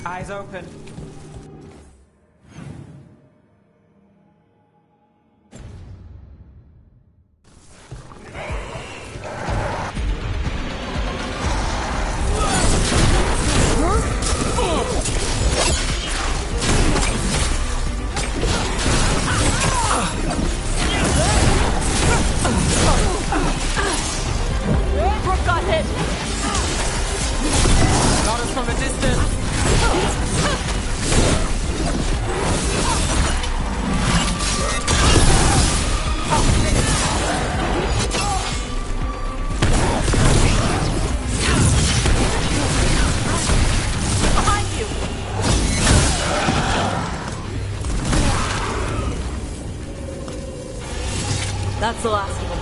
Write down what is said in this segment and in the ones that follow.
Eyes open. Brooke got hit! Got us from a distance. Behind you! That's the last of them.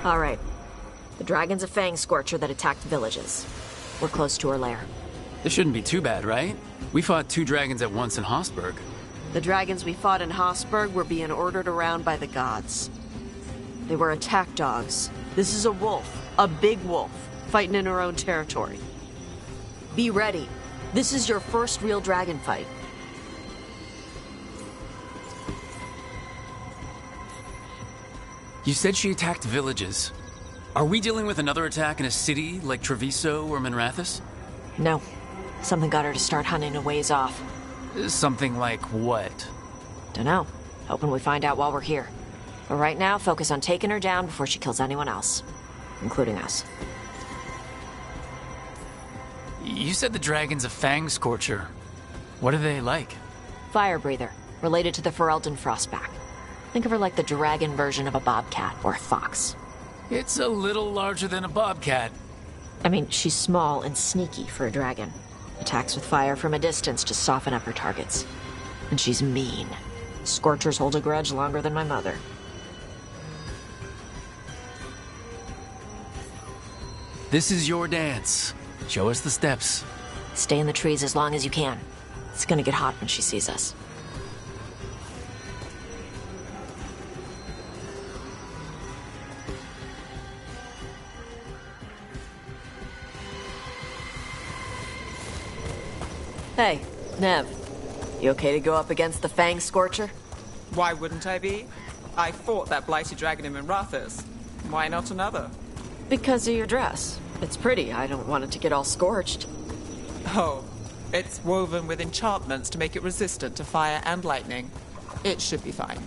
Alright. The dragon's a fang scorcher that attacked villages. We're close to her lair. This shouldn't be too bad, right? We fought 2 dragons at once in Hossberg. The dragons we fought in Hossberg were being ordered around by the gods. They were attack dogs. This is a wolf. A big wolf. Fighting in her own territory. Be ready. This is your first real dragon fight. You said she attacked villages. Are we dealing with another attack in a city like Treviso or Minrathous? No. Something got her to start hunting a ways off. Something like what? Dunno. Hoping we find out while we're here. But right now, focus on taking her down before she kills anyone else. Including us. You said the dragon's a fang scorcher. What are they like? Fire breather. Related to the Ferelden Frostback. Think of her like the dragon version of a bobcat or a fox. It's a little larger than a bobcat. I mean, she's small and sneaky for a dragon. Attacks with fire from a distance to soften up her targets. And she's mean. Scorchers hold a grudge longer than my mother. This is your dance. Show us the steps. Stay in the trees as long as you can. It's gonna get hot when she sees us. Hey, Nev. You okay to go up against the Fang Scorcher? Why wouldn't I be? I fought that blighted dragon in Minrathous. Why not another? Because of your dress. It's pretty. I don't want it to get all scorched. Oh, it's woven with enchantments to make it resistant to fire and lightning. It should be fine.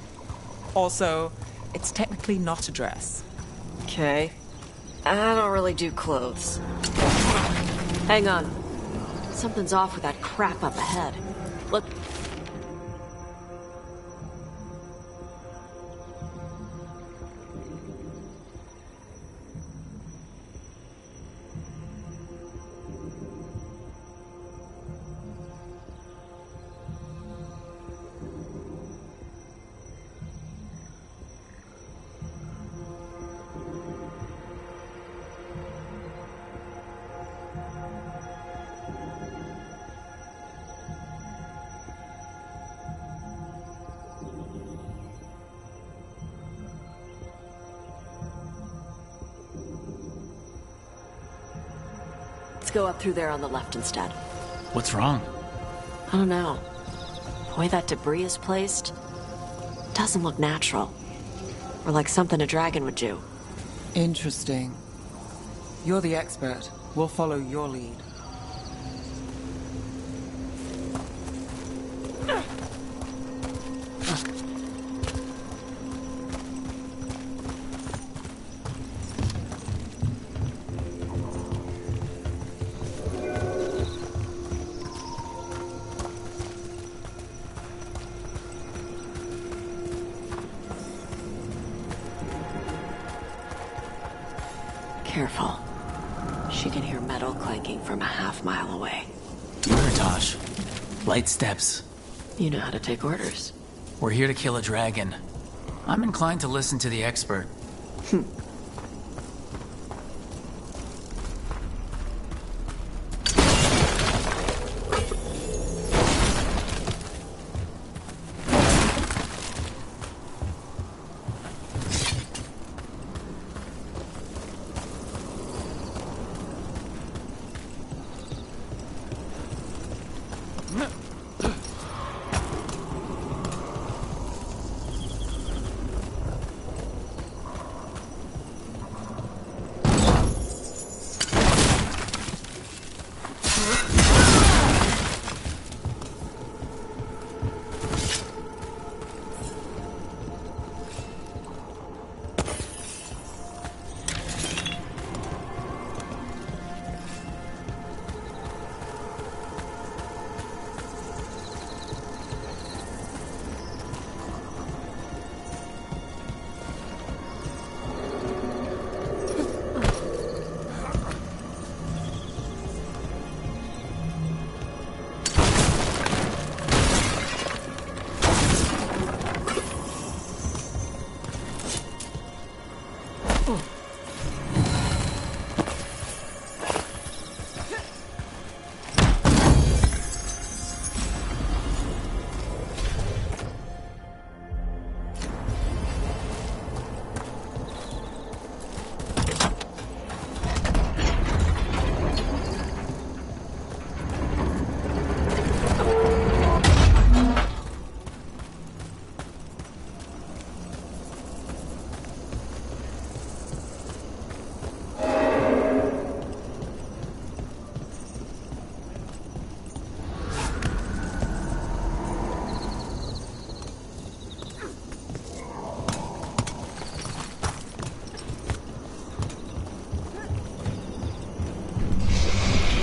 Also, it's technically not a dress. Okay. I don't really do clothes. Hang on. Something's off with that crap up ahead. Look. go up through there on the left instead. What's wrong? I don't know. The way that debris is placed doesn't look natural. Or like something a dragon would do. Interesting. You're the expert. We'll follow your lead. Careful. She can hear metal clanking from a half-mile away. Muratosh. Light steps. You know how to take orders. We're here to kill a dragon. I'm inclined to listen to the expert.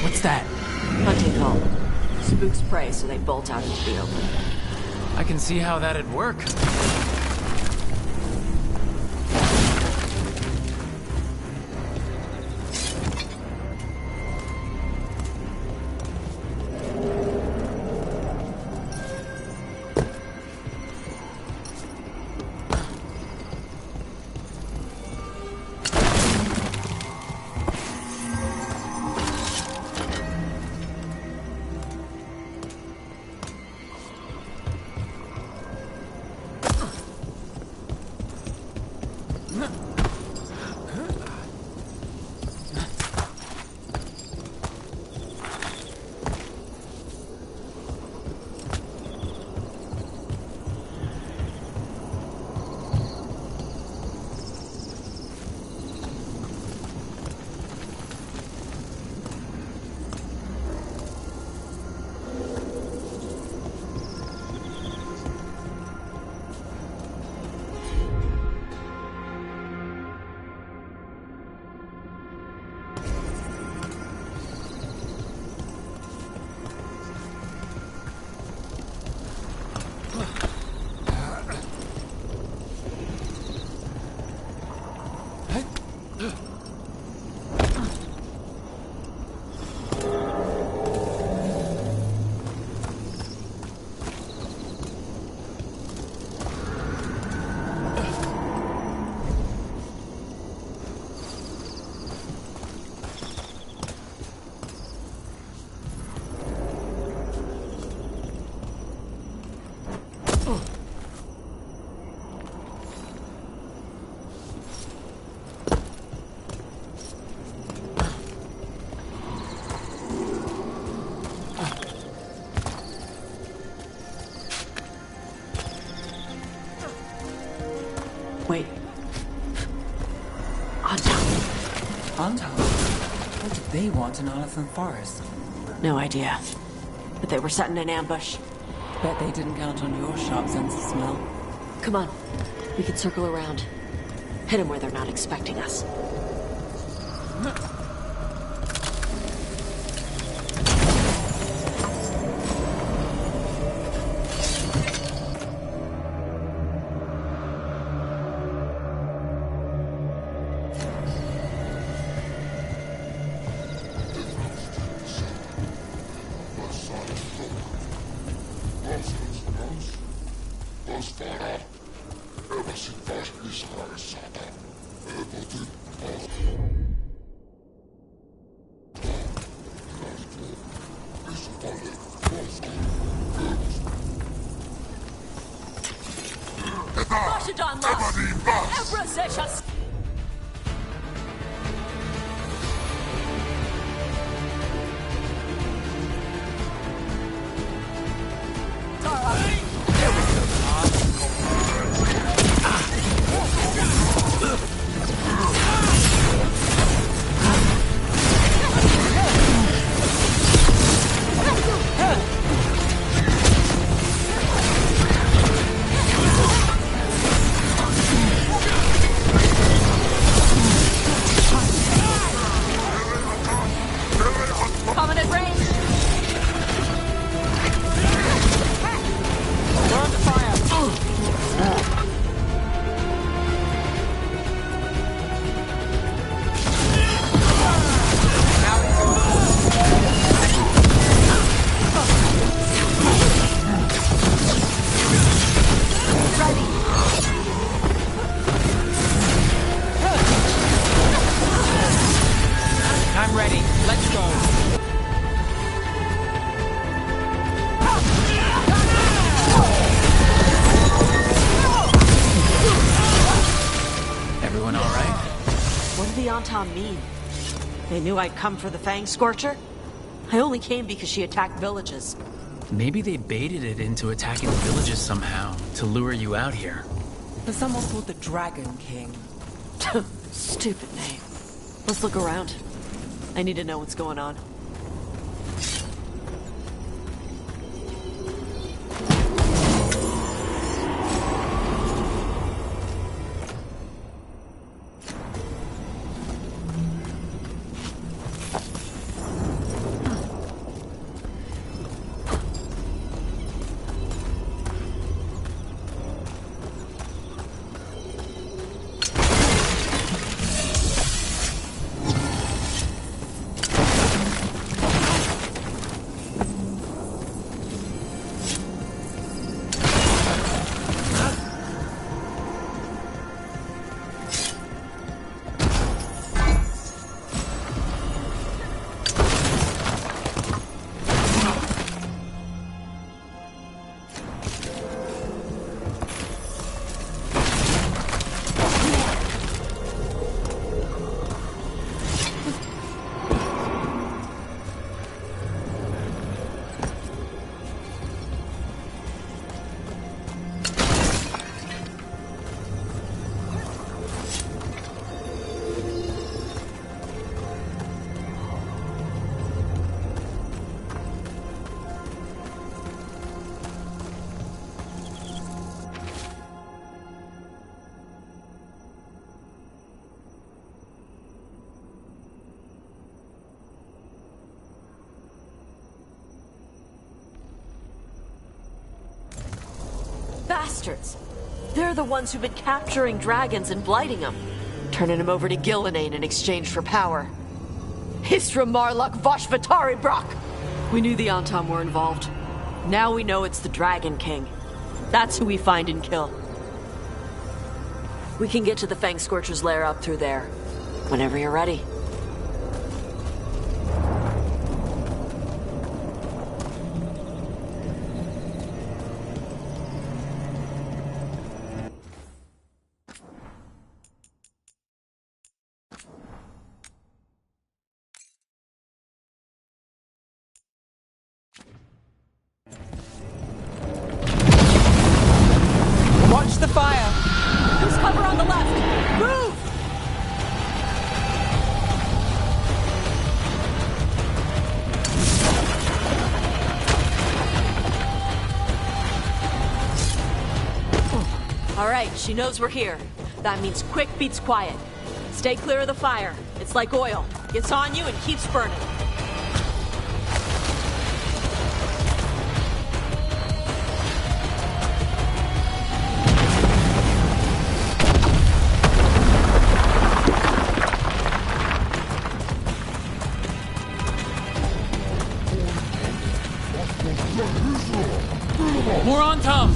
What's that? Hunting call. Spooks prey, so they bolt out into the open. I can see how that'd work. Wait. Anton. Anton? What did they want in Arlington Forest? No idea. But they were setting an ambush. Bet they didn't count on your sharp sense of smell. Come on. We can circle around. Hit them where they're not expecting us. Mean? They knew I'd come for the Fang Scorcher? I only came because she attacked villages. Maybe they baited it into attacking the villages somehow, to lure you out here. There's someone called the Dragon King. Stupid name. Let's look around. I need to know what's going on. Bastards! They're the ones who've been capturing dragons and blighting them, turning them over to Gillenane in exchange for power. Histra Marluk Voshvatari Brock! We knew the Antam were involved. Now we know it's the Dragon King. That's who we find and kill. We can get to the Fang Scorcher's lair up through there. Whenever you're ready. Watch the fire! Who's cover on the All right, she knows we're here. That means quick beats quiet. Stay clear of the fire. It's like oil. Gets on you and keeps burning. More on Tom!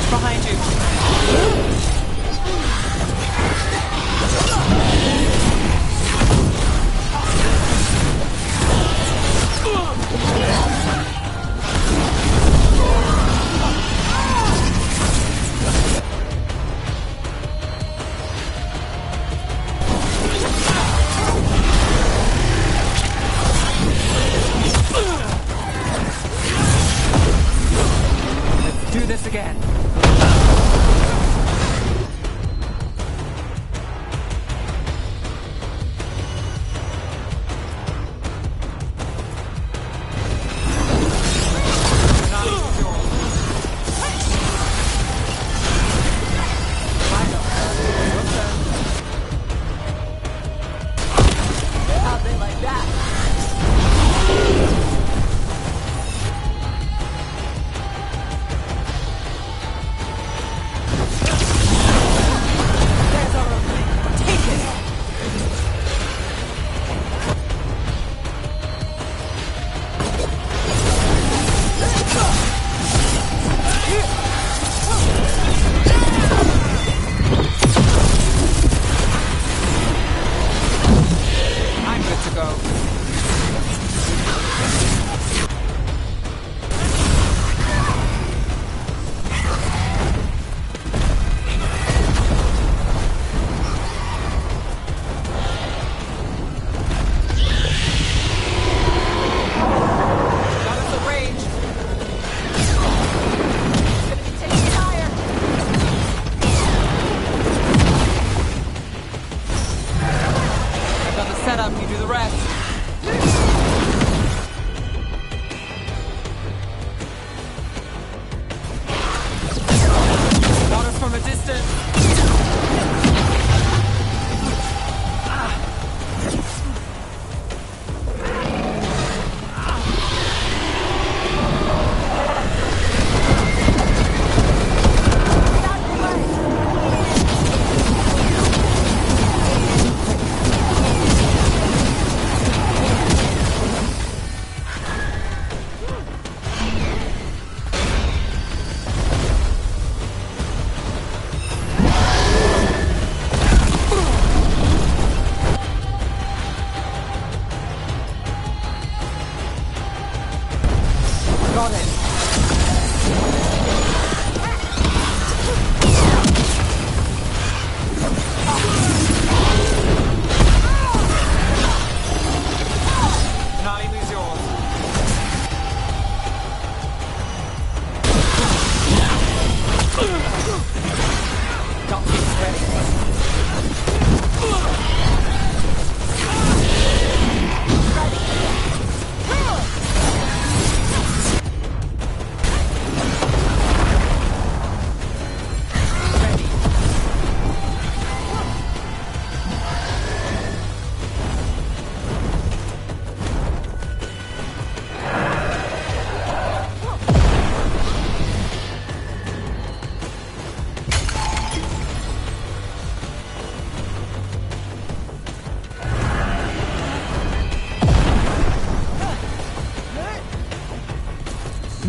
Behind you. Let's do this again.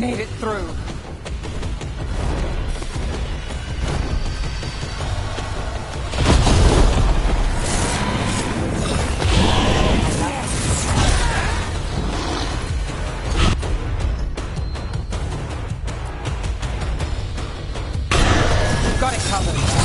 made it through. Got it covered.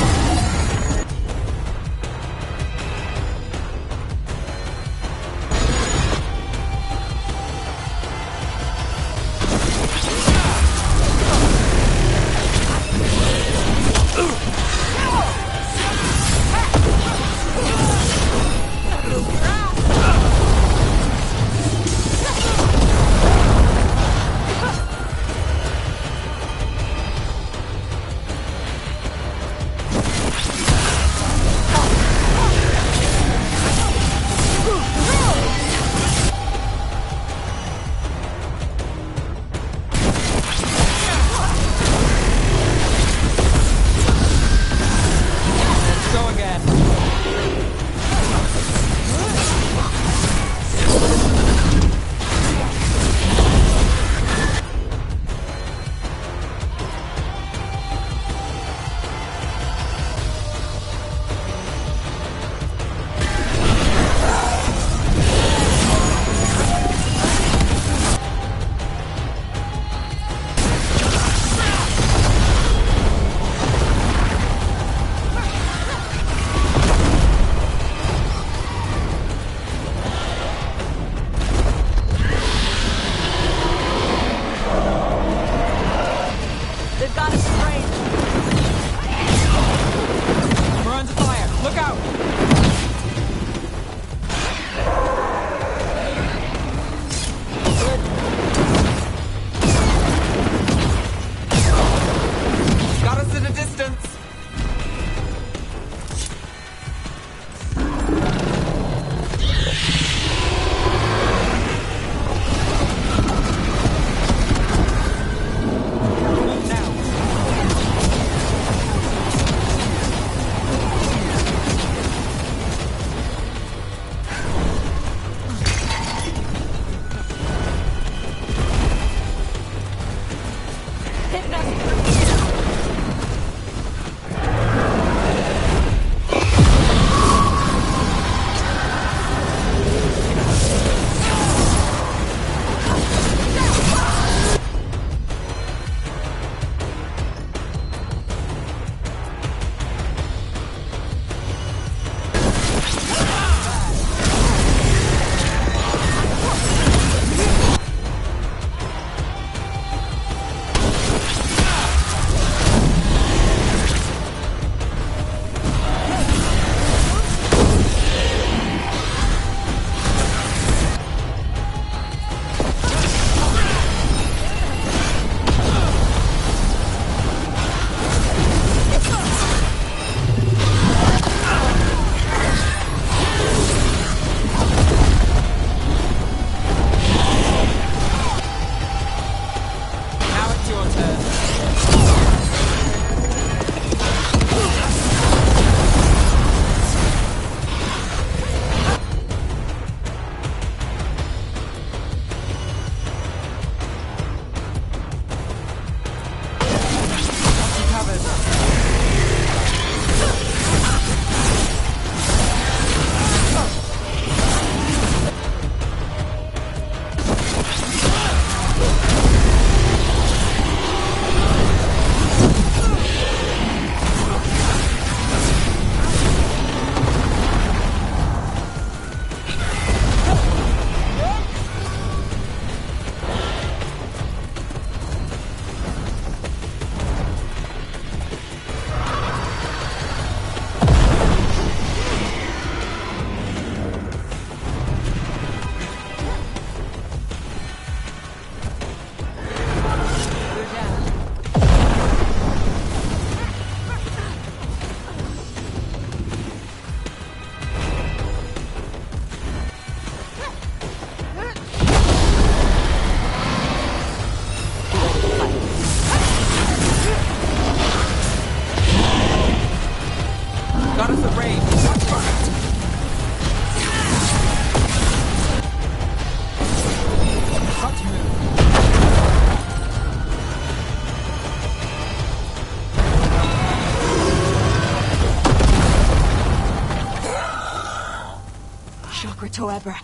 Toebra.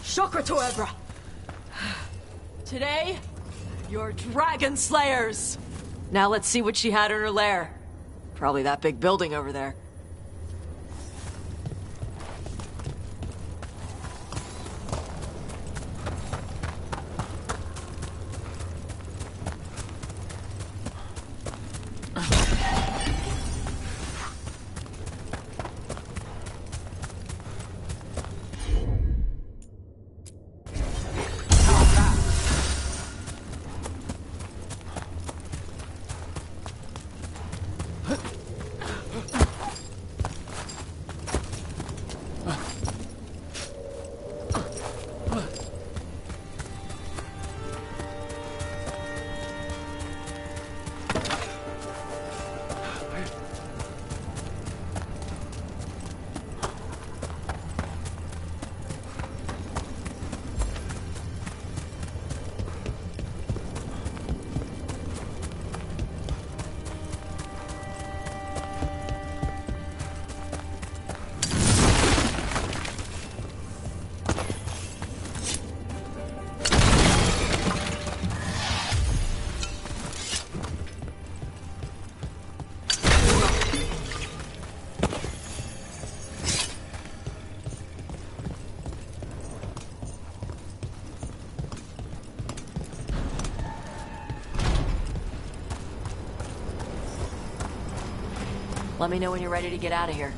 Shokra Toebra. Today, you're Dragon Slayers. Now let's see what she had in her lair. Probably that big building over there. Let me know when you're ready to get out of here.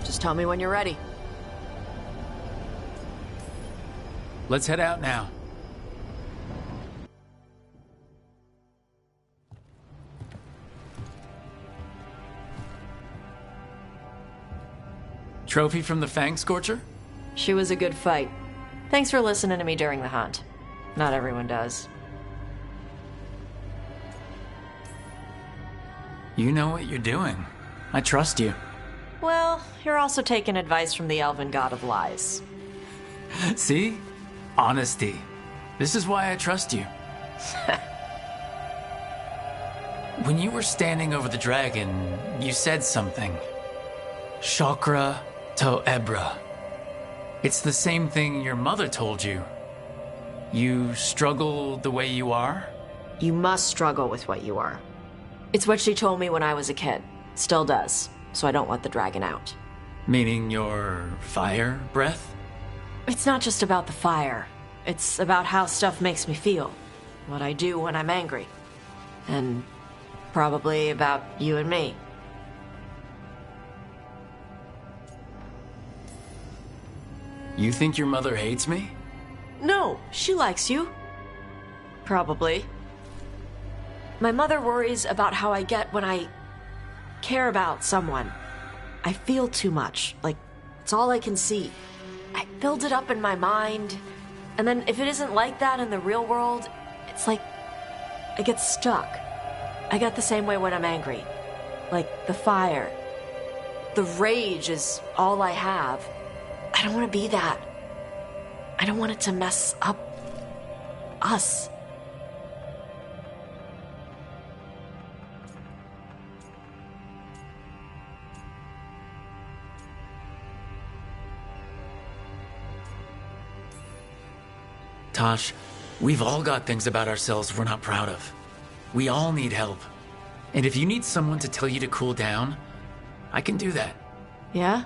Just tell me when you're ready. Let's head out now. Trophy from the Fang Scorcher? She was a good fight. Thanks for listening to me during the hunt. Not everyone does. You know what you're doing. I trust you. Well, you're also taking advice from the elven god of lies. See? Honesty. This is why I trust you. When you were standing over the dragon, you said something. Shokra Toebra. It's the same thing your mother told you. You struggle the way you are? You must struggle with what you are. It's what she told me when I was a kid. Still does. So I don't let the dragon out. Meaning your fire breath? It's not just about the fire. It's about how stuff makes me feel. What I do when I'm angry. And probably about you and me. You think your mother hates me? No, she likes you. Probably. My mother worries about how I get when I care about someone. I feel too much. Like, it's all I can see. I build it up in my mind, and then if it isn't like that in the real world, it's like I get stuck. I get the same way when I'm angry. Like the fire. The rage is all I have. I don't want to be that. I don't want it to mess up us. Tosh, we've all got things about ourselves we're not proud of. We all need help. And if you need someone to tell you to cool down, I can do that. Yeah?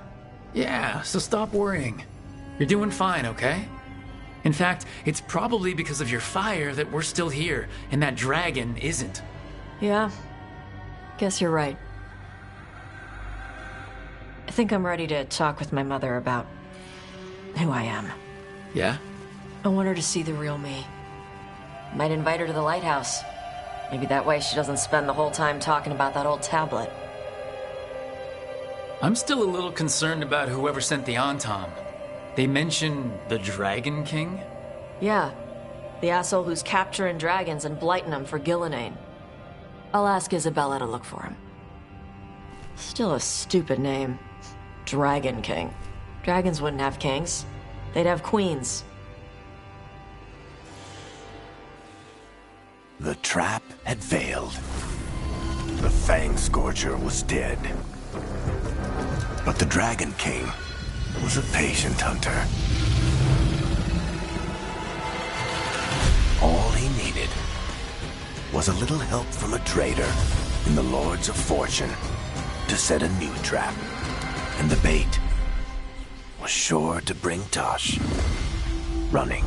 Yeah, so stop worrying. You're doing fine, okay? In fact, it's probably because of your fire that we're still here, and that dragon isn't. Yeah. Guess you're right. I think I'm ready to talk with my mother about who I am. Yeah? I want her to see the real me. Might invite her to the lighthouse. Maybe that way she doesn't spend the whole time talking about that old tablet. I'm still a little concerned about whoever sent the Anton. They mention the Dragon King? Yeah. The asshole who's capturing dragons and blighting them for Gillinane. I'll ask Isabella to look for him. Still a stupid name. Dragon King. Dragons wouldn't have kings. They'd have queens. The trap had failed. The Fang Scorcher was dead. But the Dragon King was a patient hunter. All he needed was a little help from a trader in the Lords of Fortune to set a new trap. And the bait was sure to bring Tosh running.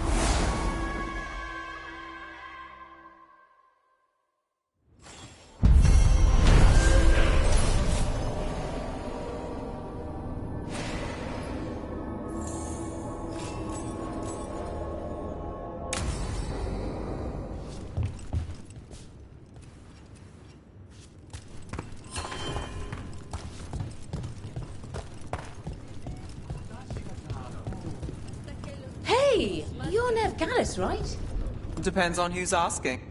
Hey, you're Nev Gallus, right? Depends on who's asking.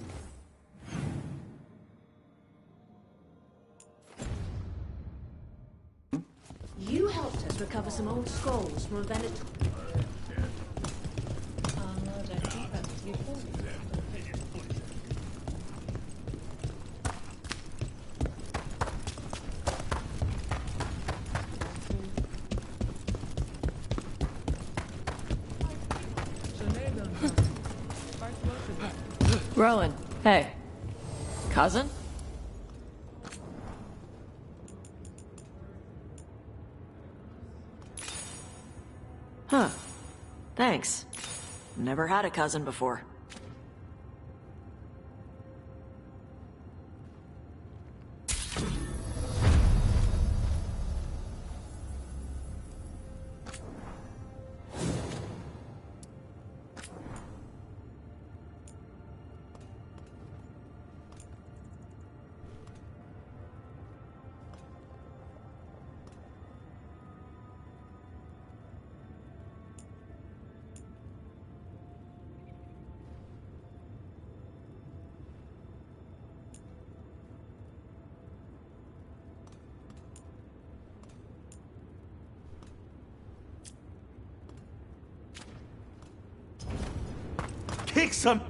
You helped us recover some old scrolls from a Venetor. Rowan, hey. Cousin? Huh. Thanks. Never had a cousin before. Kick some...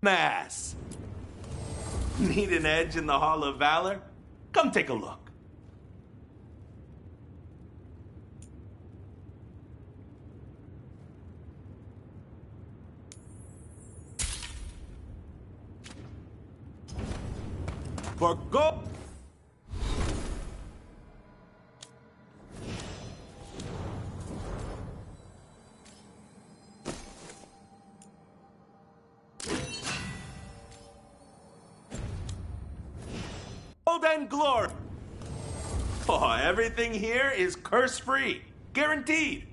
Mass. Need an edge in the Hall of Valor? Come take a look. For go. Gold and glory. Oh, everything here is curse-free. Guaranteed.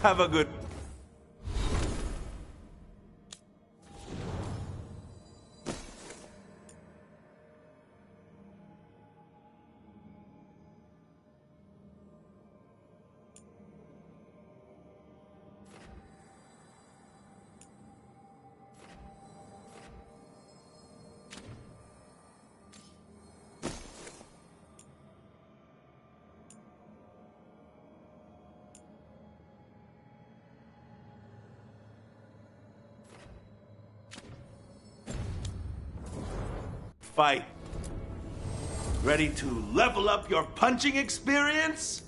Have a good... Fight. Ready to level up your punching experience?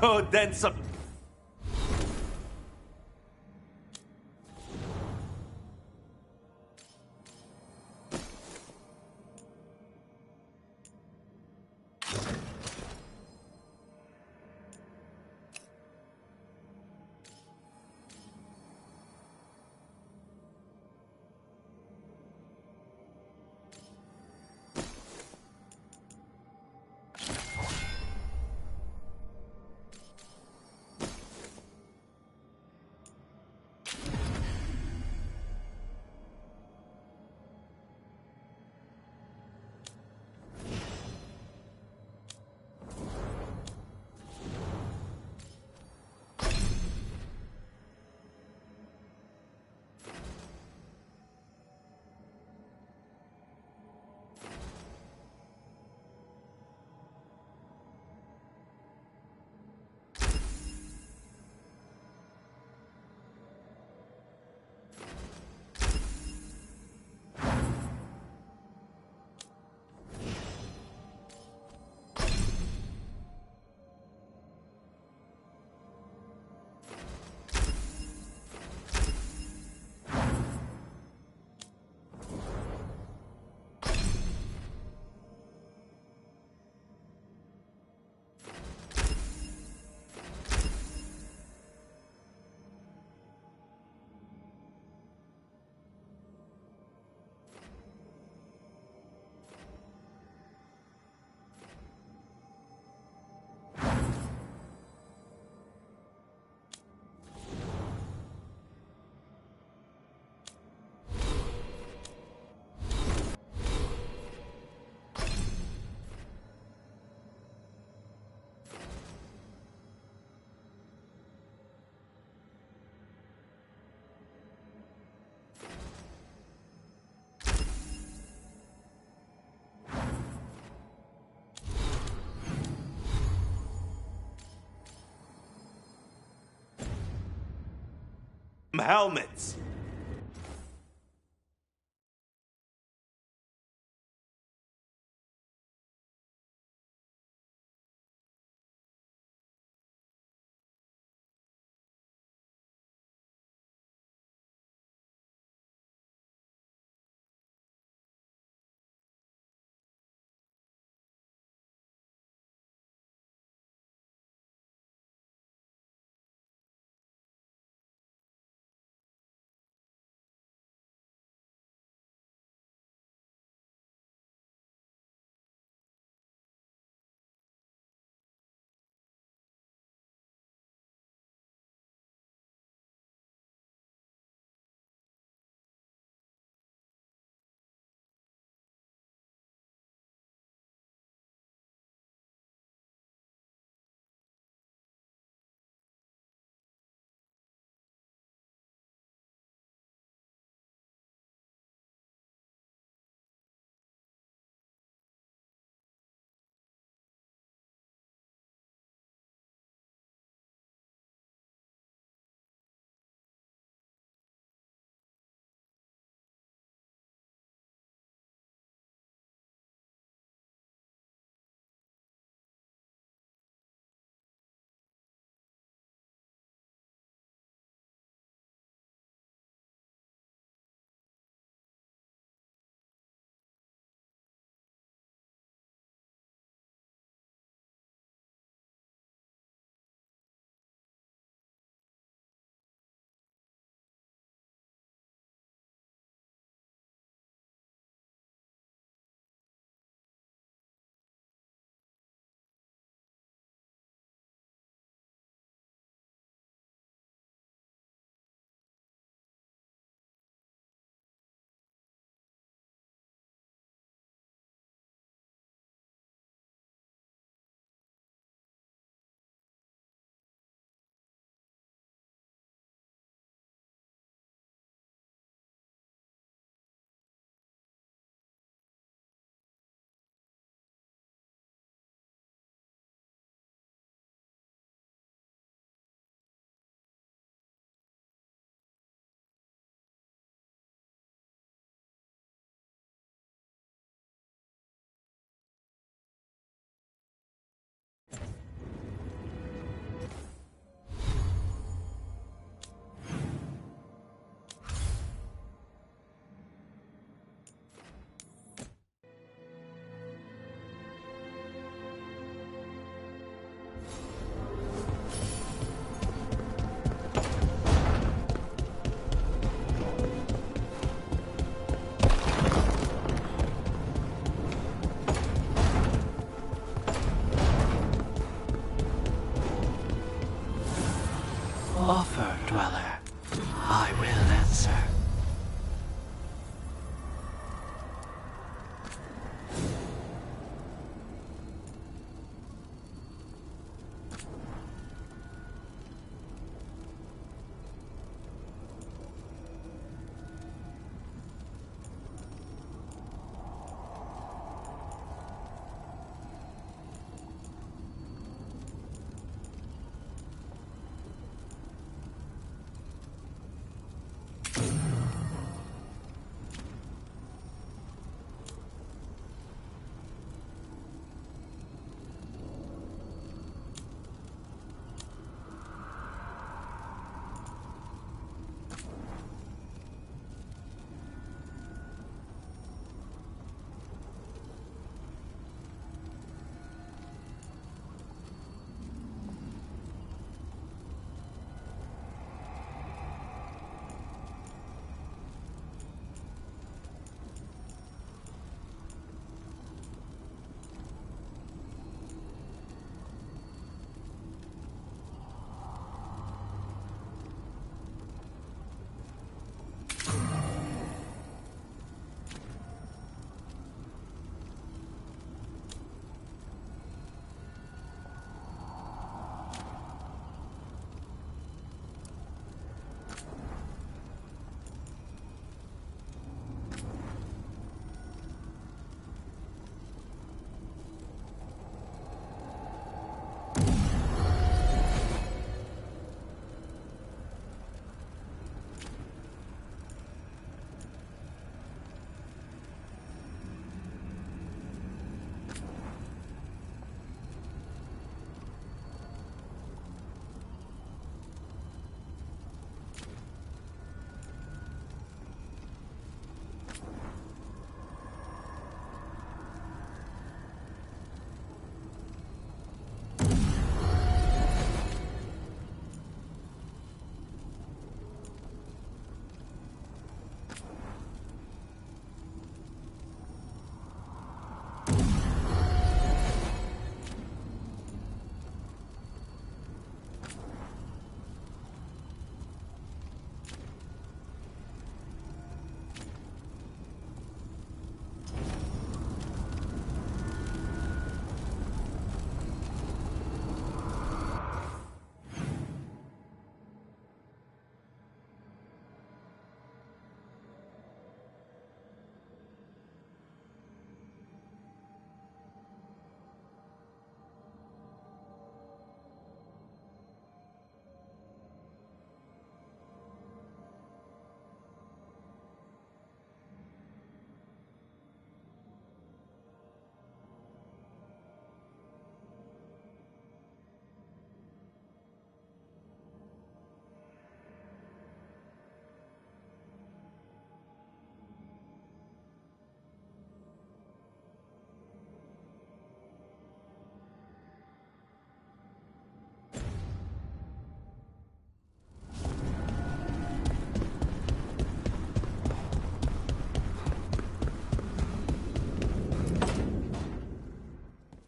Go then some... helmets.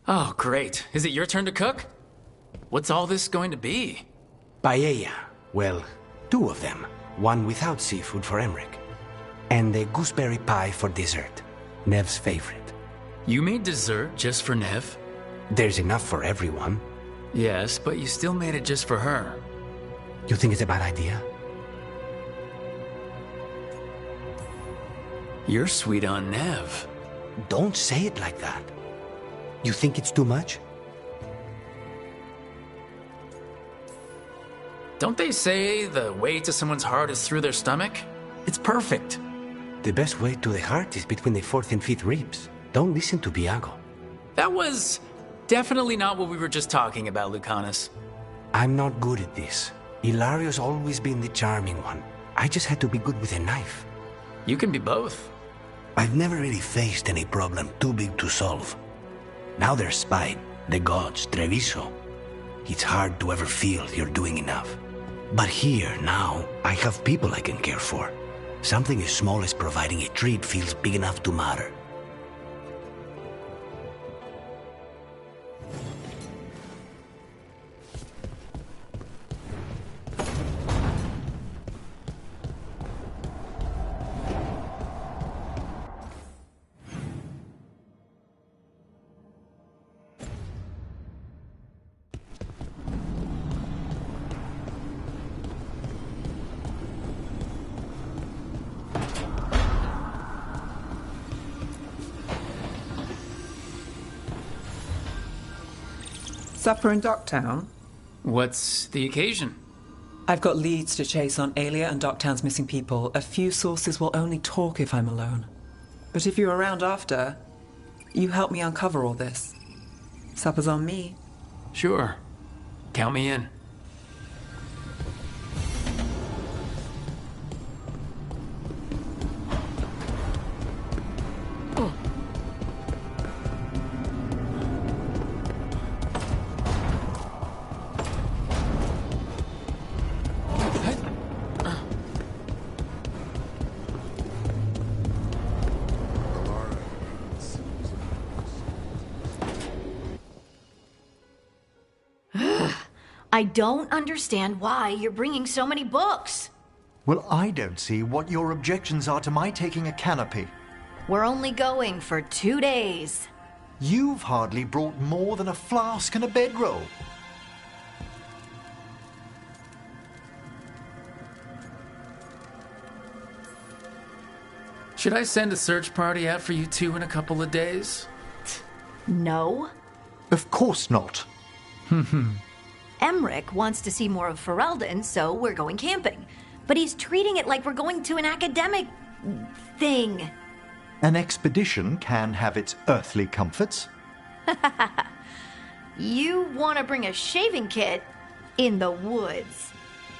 Oh, great. Is it your turn to cook? What's all this going to be? Paella. Well, 2 of them. One without seafood for Emmerich. And a gooseberry pie for dessert. Nev's favorite. You made dessert just for Nev? There's enough for everyone. Yes, but you still made it just for her. You think it's a bad idea? You're sweet on Nev. Don't say it like that. You think it's too much? Don't they say the way to someone's heart is through their stomach? It's perfect. The best way to the heart is between the 4th and 5th ribs. Don't listen to Biago. That was definitely not what we were just talking about, Lucanus. I'm not good at this. Hilario's always been the charming one. I just had to be good with a knife. You can be both. I've never really faced any problem too big to solve. Now there's Spine, the gods, Treviso. It's hard to ever feel you're doing enough. But here, now, I have people I can care for. Something as small as providing a treat feels big enough to matter. Supper in Docktown? What's the occasion? I've got leads to chase on Aelia and Docktown's missing people. A few sources will only talk if I'm alone. But if you're around after, you help me uncover all this. Supper's on me. Sure. Count me in. I don't understand why you're bringing so many books. Well, I don't see what your objections are to my taking a canopy. We're only going for 2 days. You've hardly brought more than a flask and a bedroll. Should I send a search party out for you two in a couple of days? No. Of course not. Emmerich wants to see more of Ferelden, so we're going camping. But he's treating it like we're going to an academic thing. An expedition can have its earthly comforts. You want to bring a shaving kit in the woods.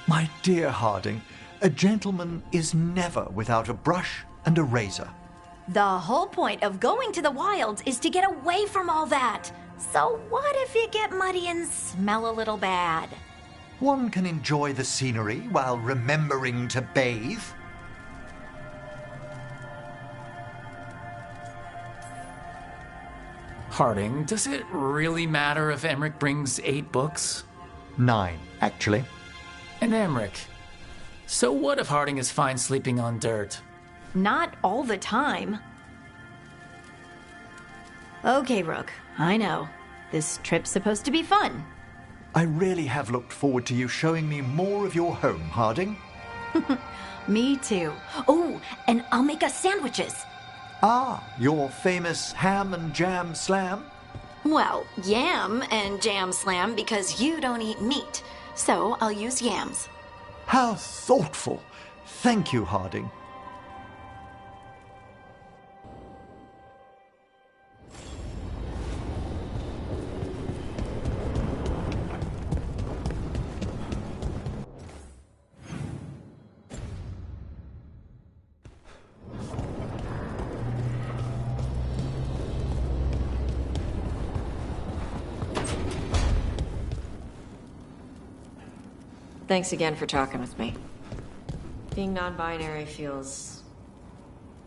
My dear Harding, a gentleman is never without a brush and a razor. The whole point of going to the wilds is to get away from all that. So what if you get muddy and smell a little bad? One can enjoy the scenery while remembering to bathe. Harding, does it really matter if Emmerich brings 8 books? 9, actually. And Emmerich. So what if Harding is fine sleeping on dirt? Not all the time. Okay, Rook, I know. This trip's supposed to be fun. I really have looked forward to you showing me more of your home, Harding. Me too. Oh, and I'll make us sandwiches. Ah, your famous ham and jam slam? Well, yam and jam slam because you don't eat meat. So I'll use yams. How thoughtful. Thank you, Harding. Thanks again for talking with me. Being non-binary feels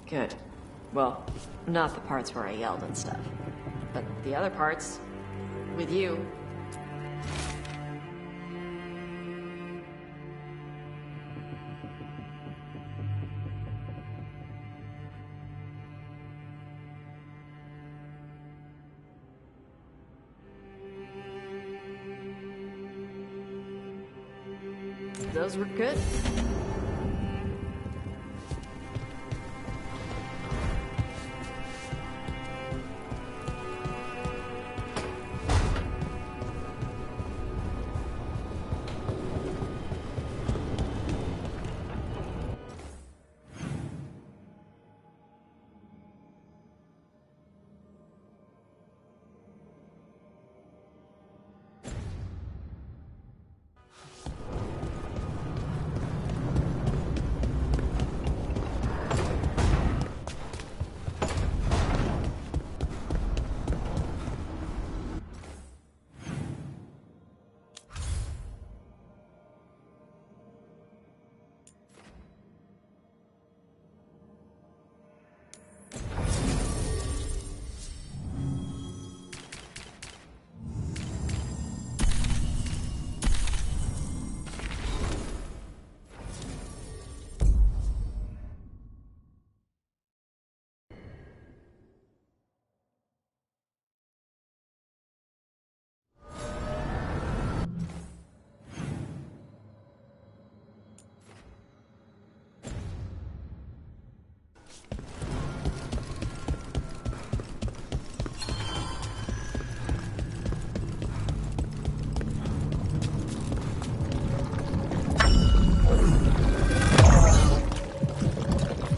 good. Well, not the parts where I yelled and stuff. But the other parts, With you. Those were good.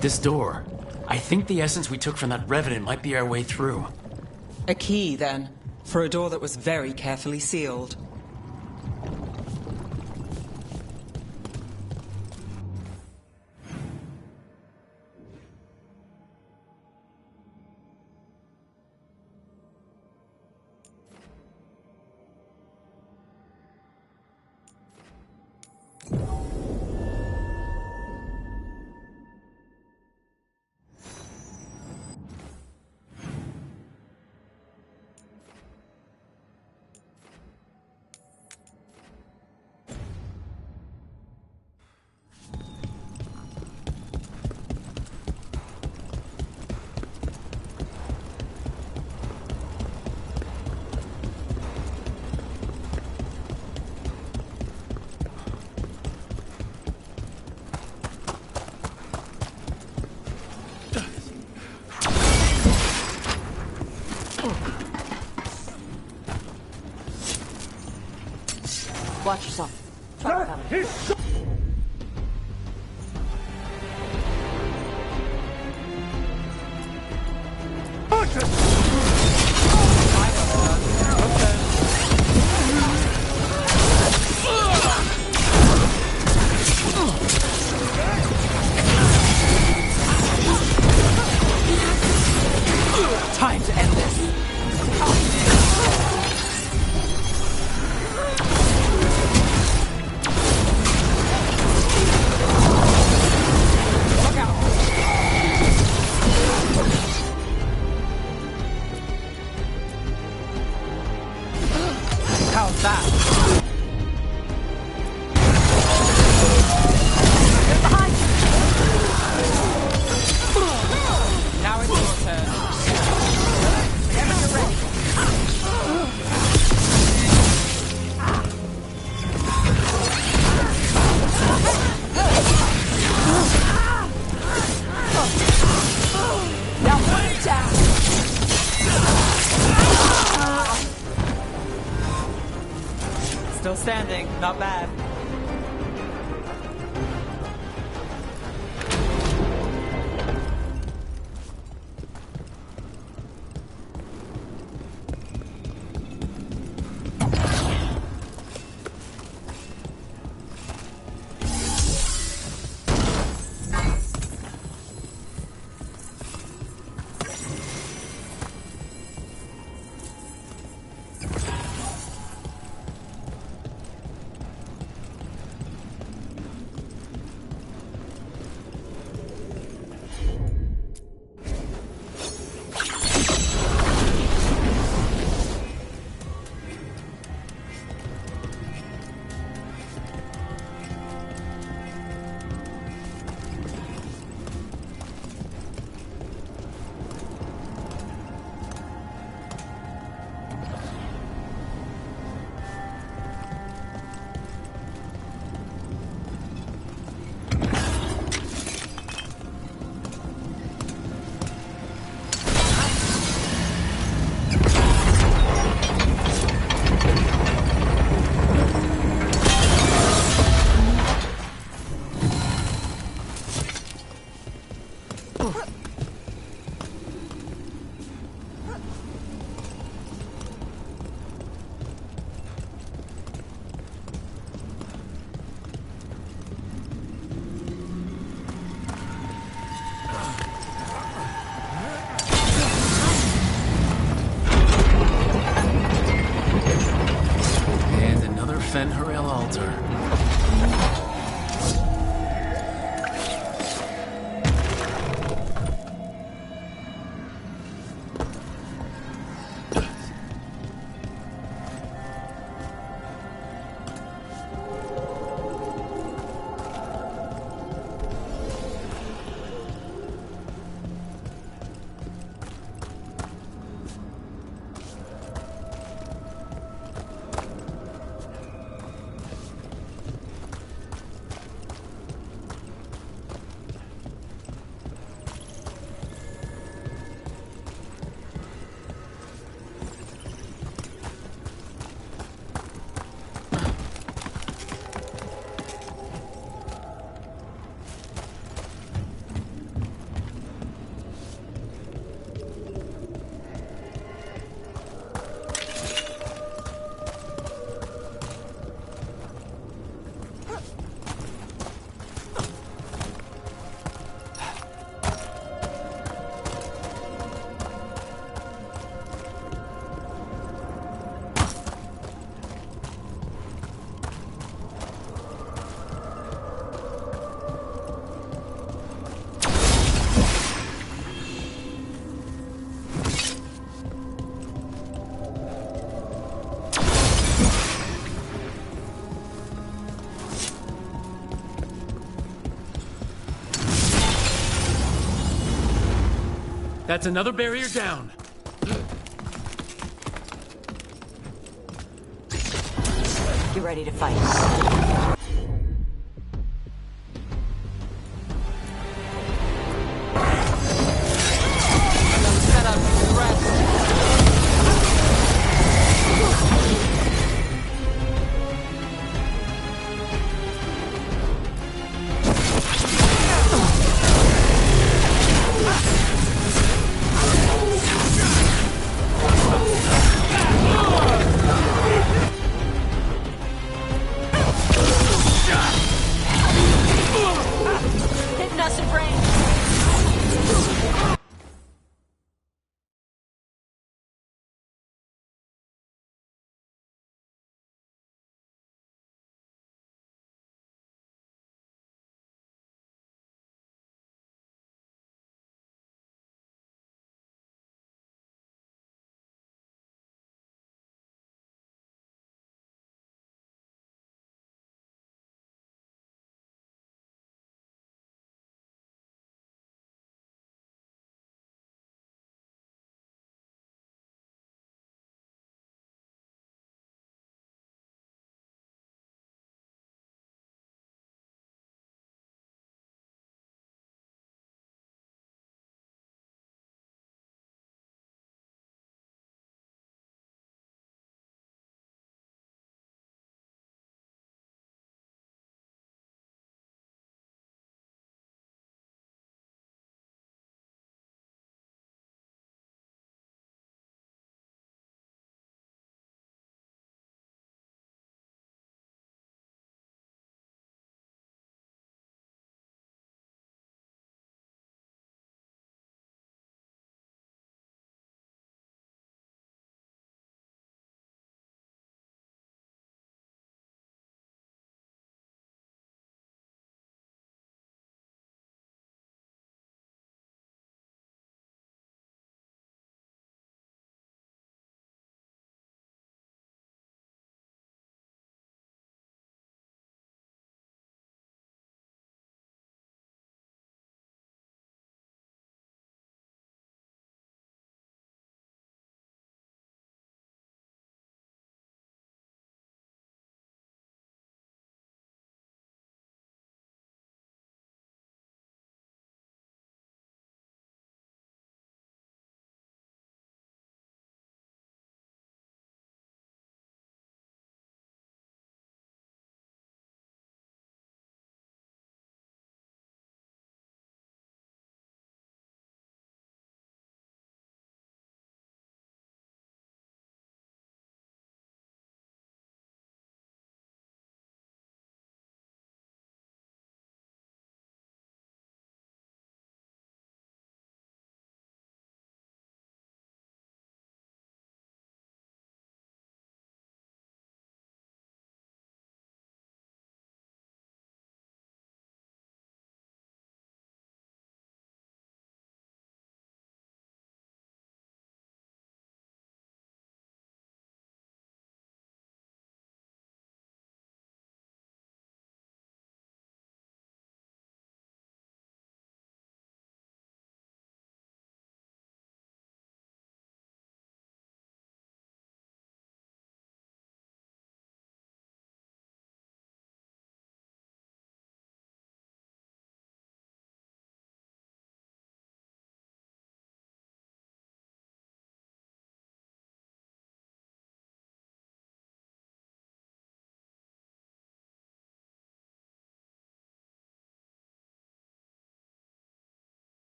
This door. I think the essence we took from that Revenant might be our way through. A key, then, for a door that was very carefully sealed. Watch yourself. Truck coming. Time to end this. How's that? Get behind you! Now it's your turn. Whenever you're ready. Now put it down! Still standing, not bad. And another Fen'Harel altar. That's another barrier down. Get ready to fight.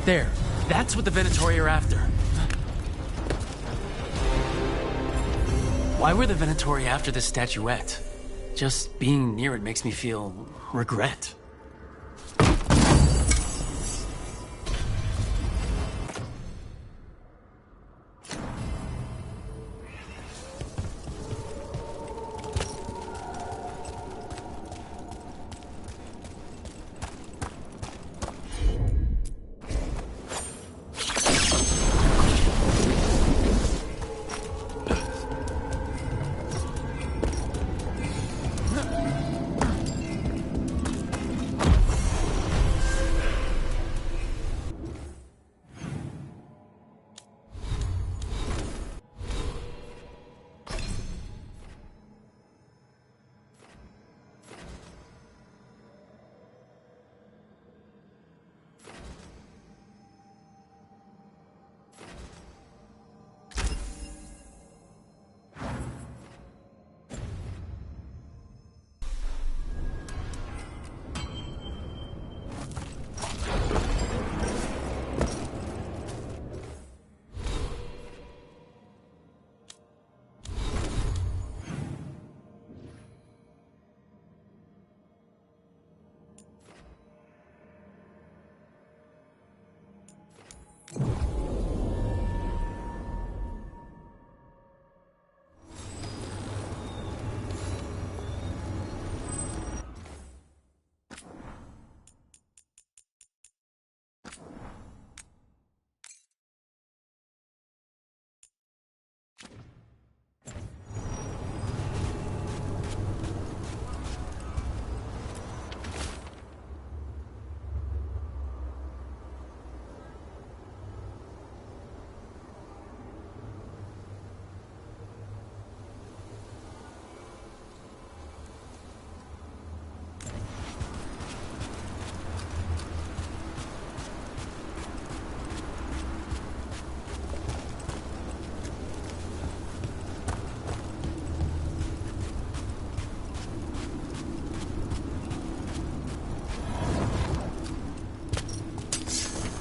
There. That's what the Venatori are after. Why were the Venatori after this statuette? Just being near it makes me feel regret.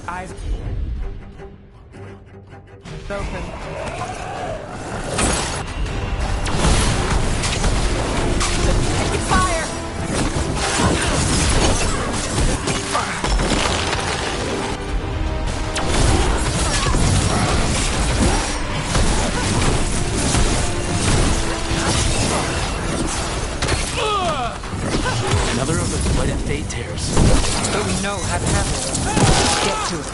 Eyes open. Fire! Another of those blooded fate tears. But we know how to handle it. Get to it.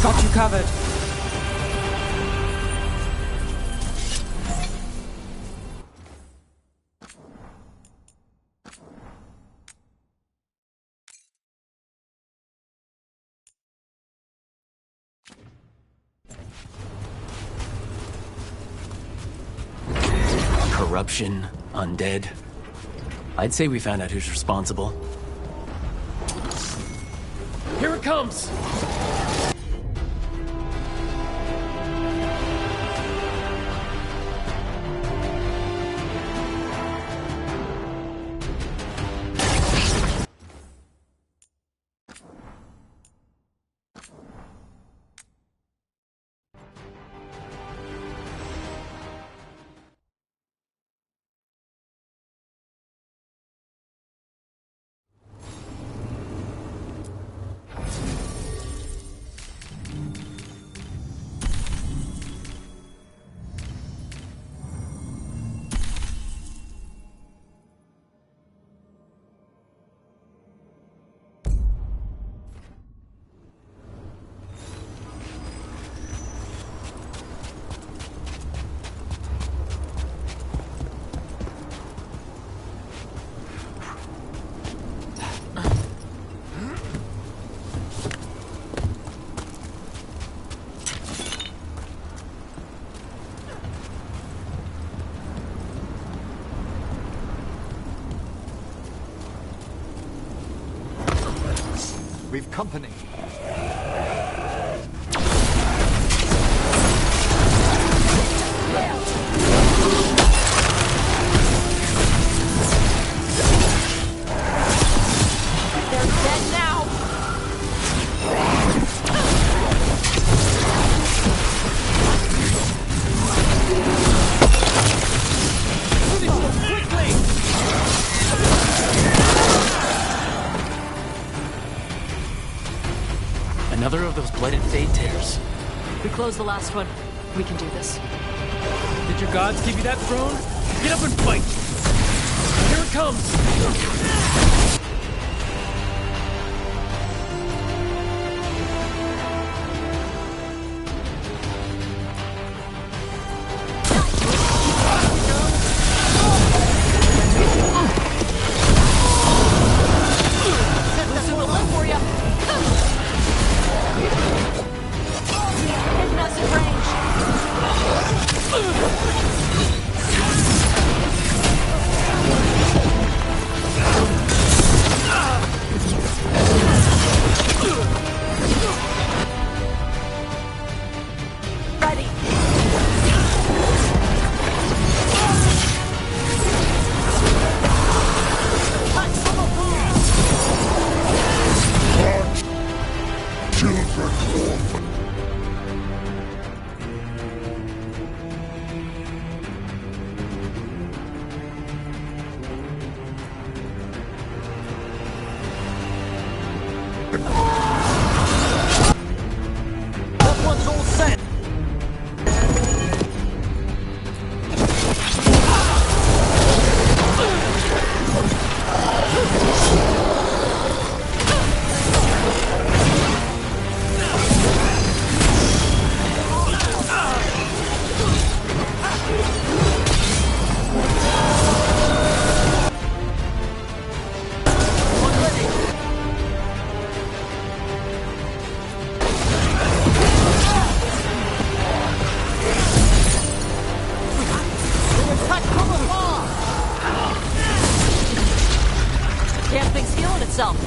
Got you covered. Corruption, undead. I'd say we found out who's responsible. Here it comes! We've company. We closed the last one. We can do this. Did your gods give you that throne? Get up and fight! Here it comes!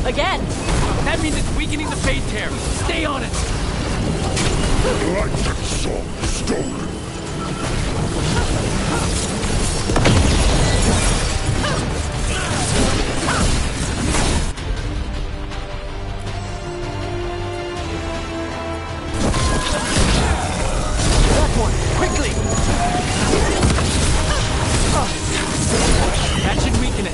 Again! That means it's weakening the Fade Tear. Stay on it! Electric song stolen. That one! Quickly! That should weaken it.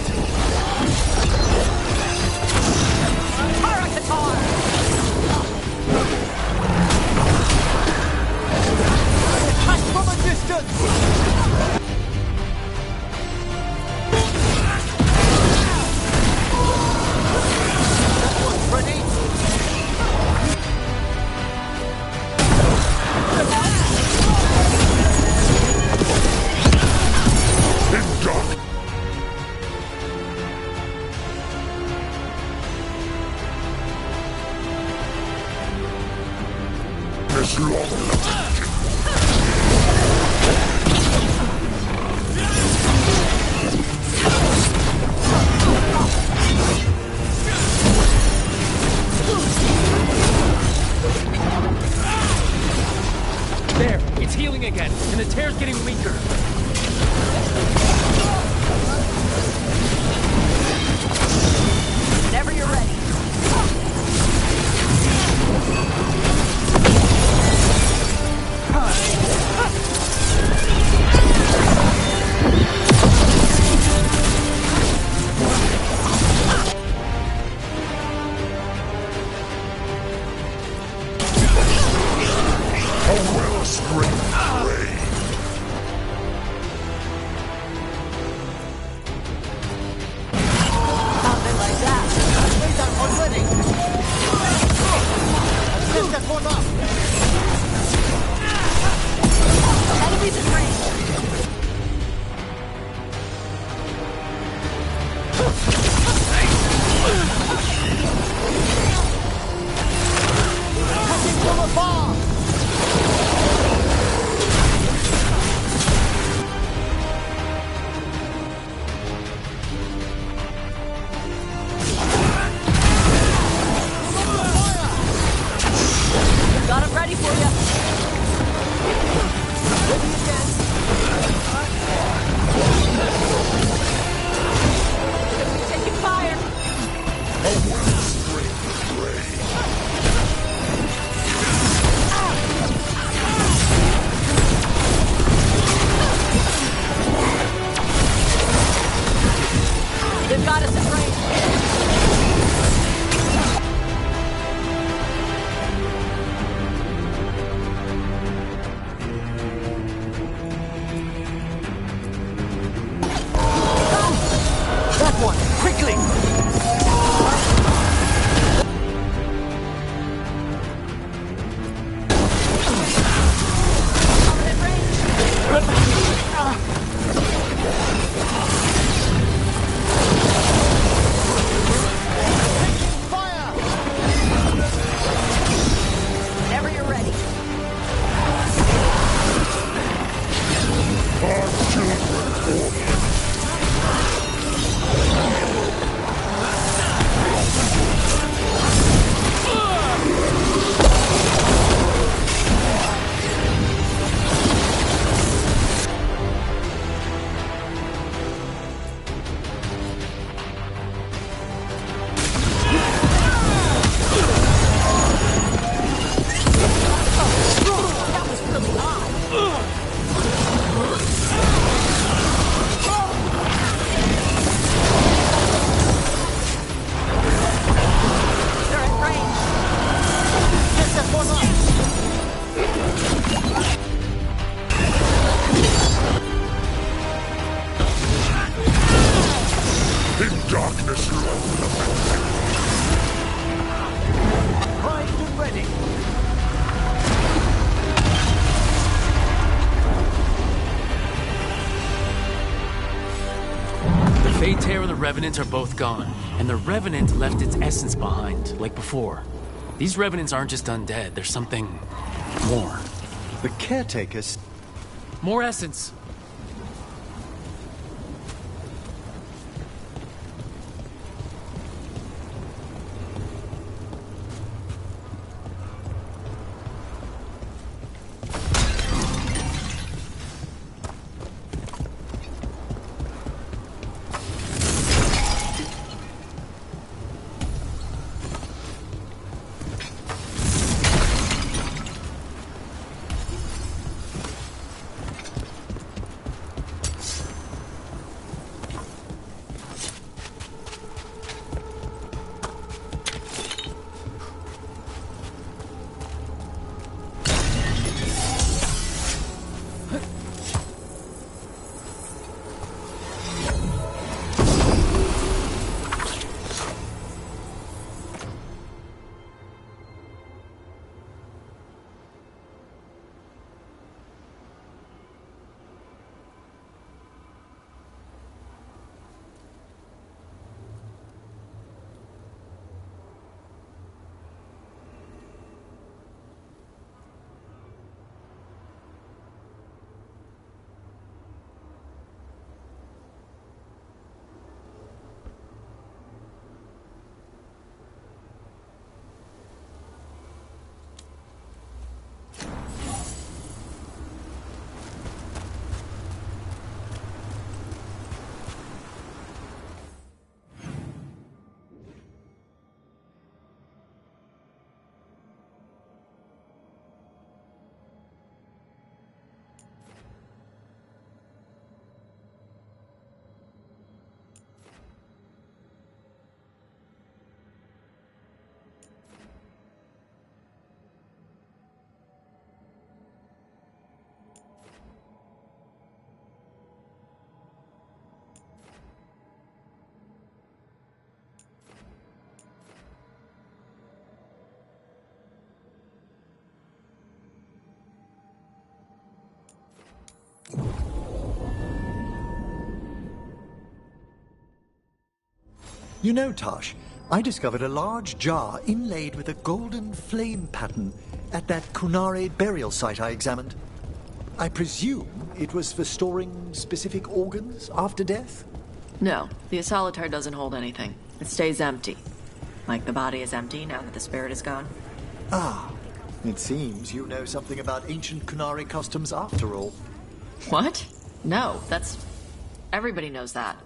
There, it's healing again, and the tear's getting weaker. Whenever you're ready. Got it ready for you. Ready again. Taking fire. They've got us in range. one, quickly! Whenever you're ready. Our children. They're in range. Just a form up. In darkness, Primed and ready. The Phaeter and the Revenant are both gone, and the Revenant left its essence behind, like before. These Revenants aren't just undead, there's something more. The caretakers. More essence. You know, Tosh, I discovered a large jar inlaid with a golden flame pattern at that Kunare burial site I examined. I presume it was for storing specific organs after death? No, the Asolitar doesn't hold anything. It stays empty. Like the body is empty now that the spirit is gone. Ah, it seems you know something about ancient Kunare customs after all. What? No, that's... Everybody knows that.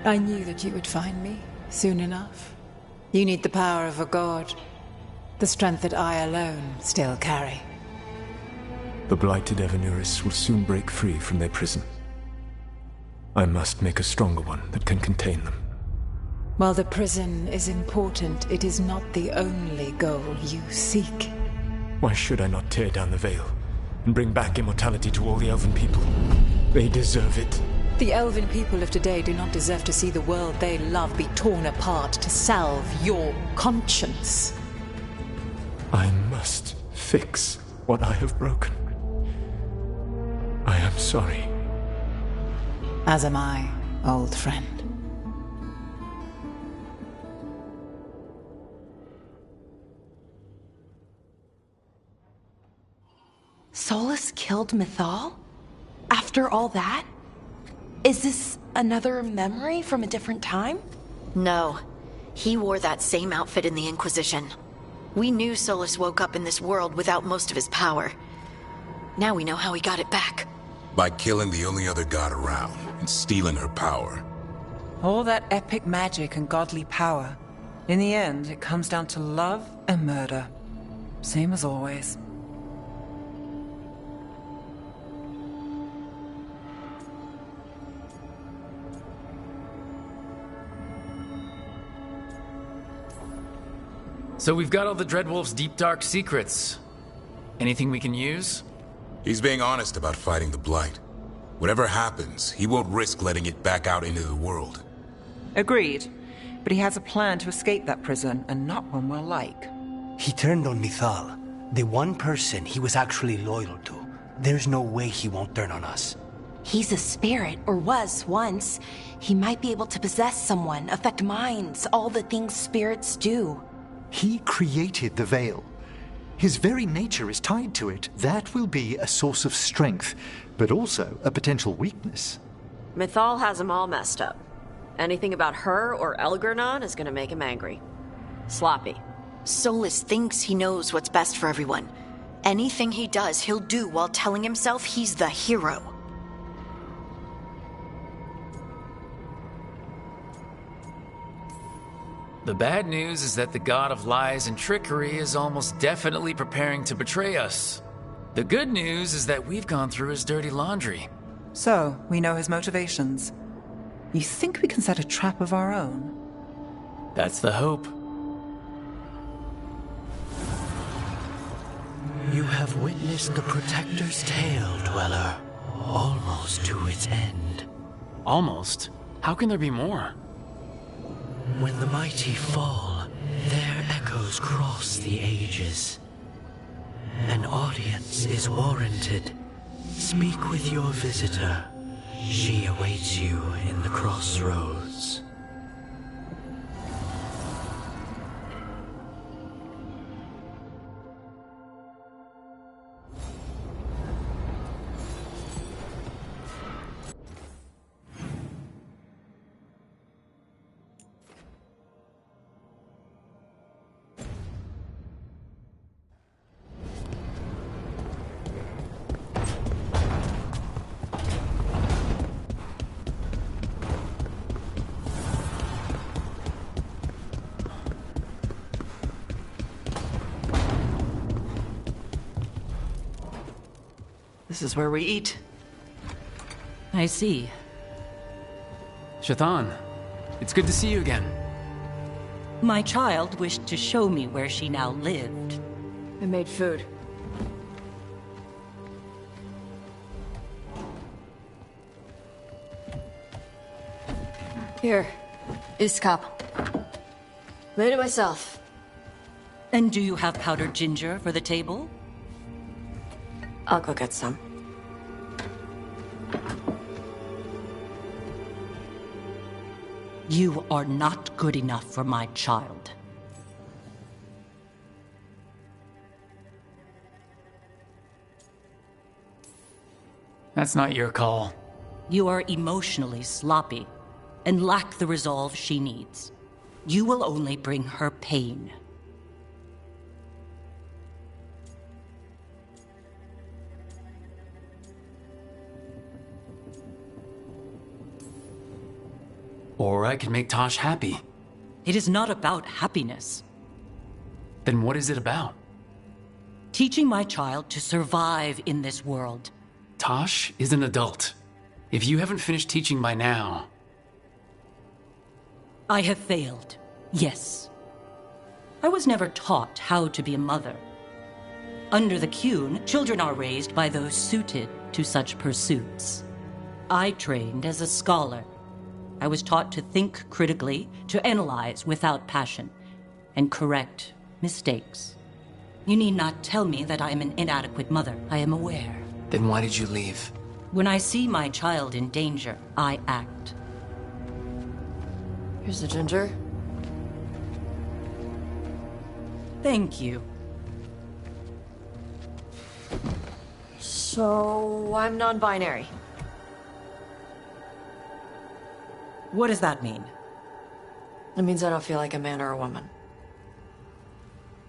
I knew that you would find me soon enough. You need the power of a god. The strength that I alone still carry. The blighted Evanuris will soon break free from their prison. I must make a stronger one that can contain them. While the prison is important, it is not the only goal you seek. Why should I not tear down the veil and bring back immortality to all the Elven people? They deserve it. The Elven people of today do not deserve to see the world they love be torn apart to salve your conscience. I must fix what I have broken. I am sorry. As am I, old friend. Solas killed Mythal? After all that? Is this another memory from a different time? No. He wore that same outfit in the Inquisition. We knew Solas woke up in this world without most of his power. Now we know how he got it back. By killing the only other god around and stealing her power. All that epic magic and godly power. In the end, it comes down to love and murder. Same as always. So we've got all the Dreadwolf's deep dark secrets. Anything we can use? He's being honest about fighting the Blight. Whatever happens, he won't risk letting it back out into the world. Agreed. But he has a plan to escape that prison, and not one we'll like. He turned on Mythal, the one person he was actually loyal to. There's no way he won't turn on us. He's a spirit, or was once. He might be able to possess someone, affect minds, all the things spirits do. He created the veil. His very nature is tied to it. That will be a source of strength, but also a potential weakness. Mythal has him all messed up. Anything about her or Elgernon is gonna make him angry. Sloppy. Solas thinks he knows what's best for everyone. Anything he does, he'll do while telling himself he's the hero. The bad news is that the god of lies and trickery is almost definitely preparing to betray us. The good news is that we've gone through his dirty laundry. So, we know his motivations. You think we can set a trap of our own? That's the hope. You have witnessed the Protector's tale, Dweller, almost to its end. Almost? How can there be more? When the mighty fall, their echoes cross the ages. An audience is warranted. Speak with your visitor. She awaits you in the crossroads. This is where we eat. I see. Shathan, it's good to see you again. My child wished to show me where she now lived. I made food. Here, Iskap. Made it myself. And do you have powdered ginger for the table? I'll go get some. You are not good enough for my child. That's not your call. You are emotionally sloppy and lack the resolve she needs. You will only bring her pain. Or I could make Tosh happy. It is not about happiness. Then what is it about? Teaching my child to survive in this world. Tosh is an adult. If you haven't finished teaching by now... I have failed, yes. I was never taught how to be a mother. Under the Qun, children are raised by those suited to such pursuits. I trained as a scholar. I was taught to think critically, to analyze without passion, and correct mistakes. You need not tell me that I am an inadequate mother. I am aware. Then why did you leave? When I see my child in danger, I act. Here's the ginger. Thank you. So, I'm non-binary. What does that mean? It means I don't feel like a man or a woman.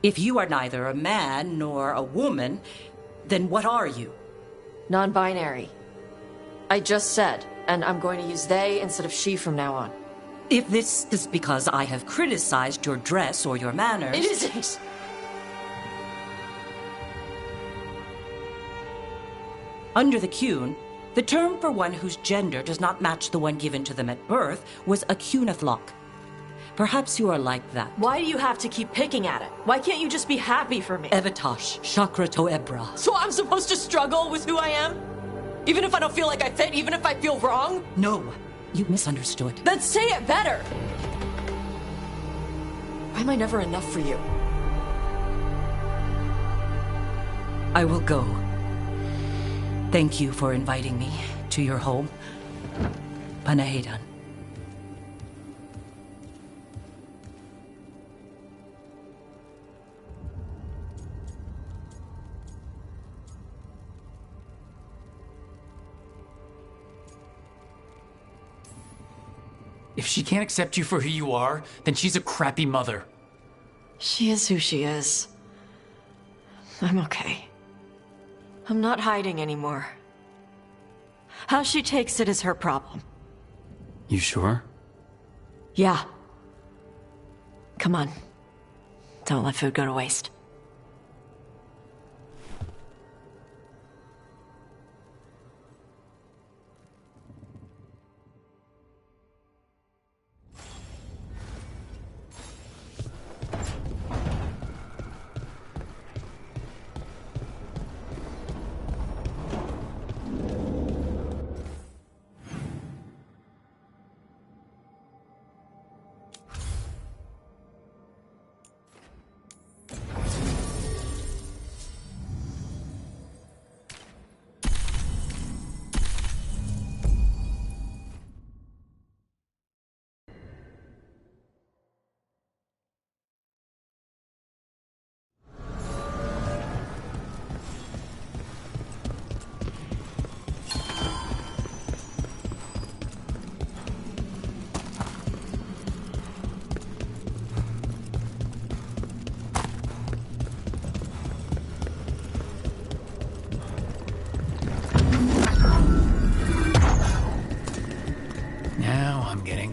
If you are neither a man nor a woman, then what are you? Non-binary. I just said, and I'm going to use they instead of she from now on. If this is because I have criticized your dress or your manners... It isn't! Under the Qun, the term for one whose gender does not match the one given to them at birth was a Qunathlok. Perhaps you are like that. Why do you have to keep picking at it? Why can't you just be happy for me? Evatosh, Chakra to Ebra. So I'm supposed to struggle with who I am? Even if I don't feel like I fit, even if I feel wrong? No, you misunderstood. Then say it better! Why am I never enough for you? I will go. Thank you for inviting me to your home. Panahedan. If she can't accept you for who you are, then she's a crappy mother. She is who she is. I'm okay. I'm not hiding anymore. How she takes it is her problem. You sure? Yeah. Come on. Don't let food go to waste.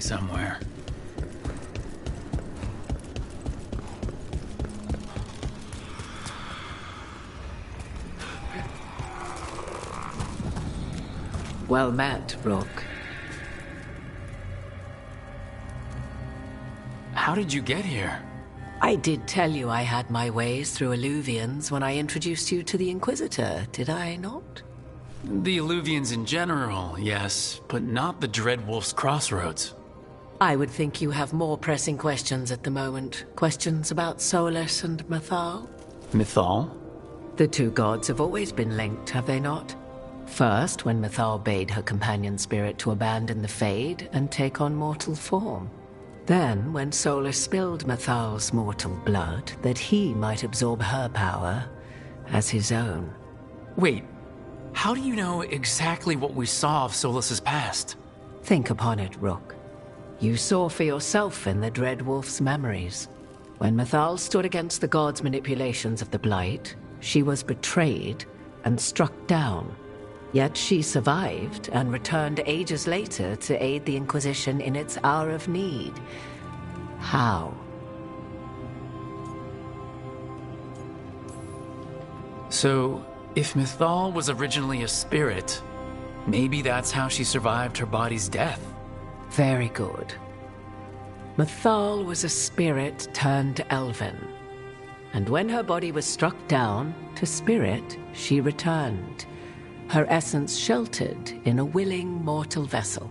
Somewhere. Well met, Rook. How did you get here? I did tell you I had my ways through Illuvians when I introduced you to the Inquisitor, did I not? The Illuvians in general, yes, but not the Dreadwolf's Crossroads. I would think you have more pressing questions at the moment. Questions about Solas and Mythal? Mythal? The two gods have always been linked, have they not? First, when Mythal bade her companion spirit to abandon the Fade and take on mortal form. Then, when Solas spilled Mythal's mortal blood, that he might absorb her power as his own. Wait, how do you know exactly what we saw of Solas's past? Think upon it, Rook. You saw for yourself in the Dreadwolf's memories. When Mythal stood against the gods' manipulations of the Blight, she was betrayed and struck down. Yet she survived and returned ages later to aid the Inquisition in its hour of need. How? So, if Mythal was originally a spirit, maybe that's how she survived her body's death. Very good. Mythal was a spirit turned elven. And when her body was struck down, to spirit she returned. Her essence sheltered in a willing mortal vessel.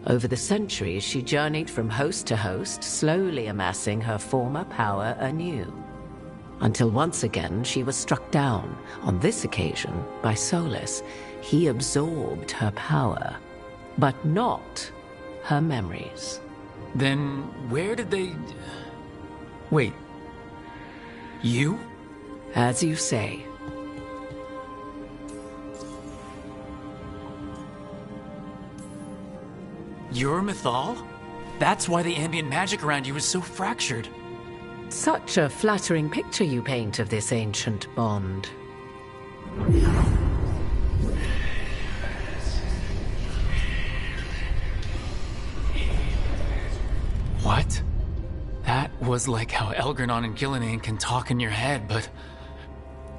Over the centuries, she journeyed from host to host, slowly amassing her former power anew. Until once again she was struck down, on this occasion by Solas. He absorbed her power, but not her memories. Then where did they... Wait. You? As you say. You're Mythal? That's why the ambient magic around you is so fractured. Such a flattering picture you paint of this ancient bond. What? That was like how Elgernon and Gillenane can talk in your head, but...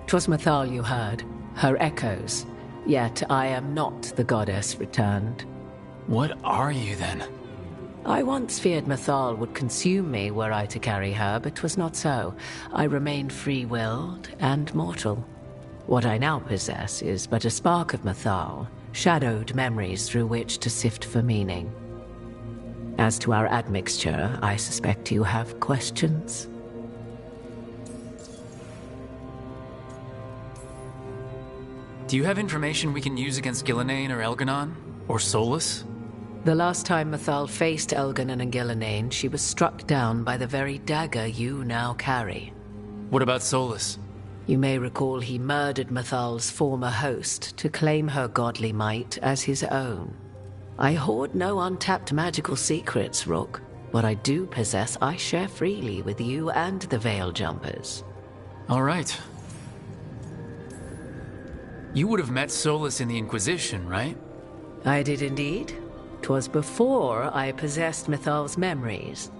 'Twas Mythal you heard, her echoes. Yet I am not the goddess returned. What are you then? I once feared Mythal would consume me were I to carry her, but 'twas not so. I remained free-willed and mortal. What I now possess is but a spark of Mythal, shadowed memories through which to sift for meaning. As to our admixture, I suspect you have questions. Do you have information we can use against Gillenane or Elgernon? Or Solas? The last time Mythal faced Elgernon and Gillenane, she was struck down by the very dagger you now carry. What about Solas? You may recall he murdered Mythal's former host to claim her godly might as his own. I hoard no untapped magical secrets, Rook. What I do possess, I share freely with you and the Veil Jumpers. All right. You would have met Solas in the Inquisition, right? I did indeed. 'Twas before I possessed Mythal's memories.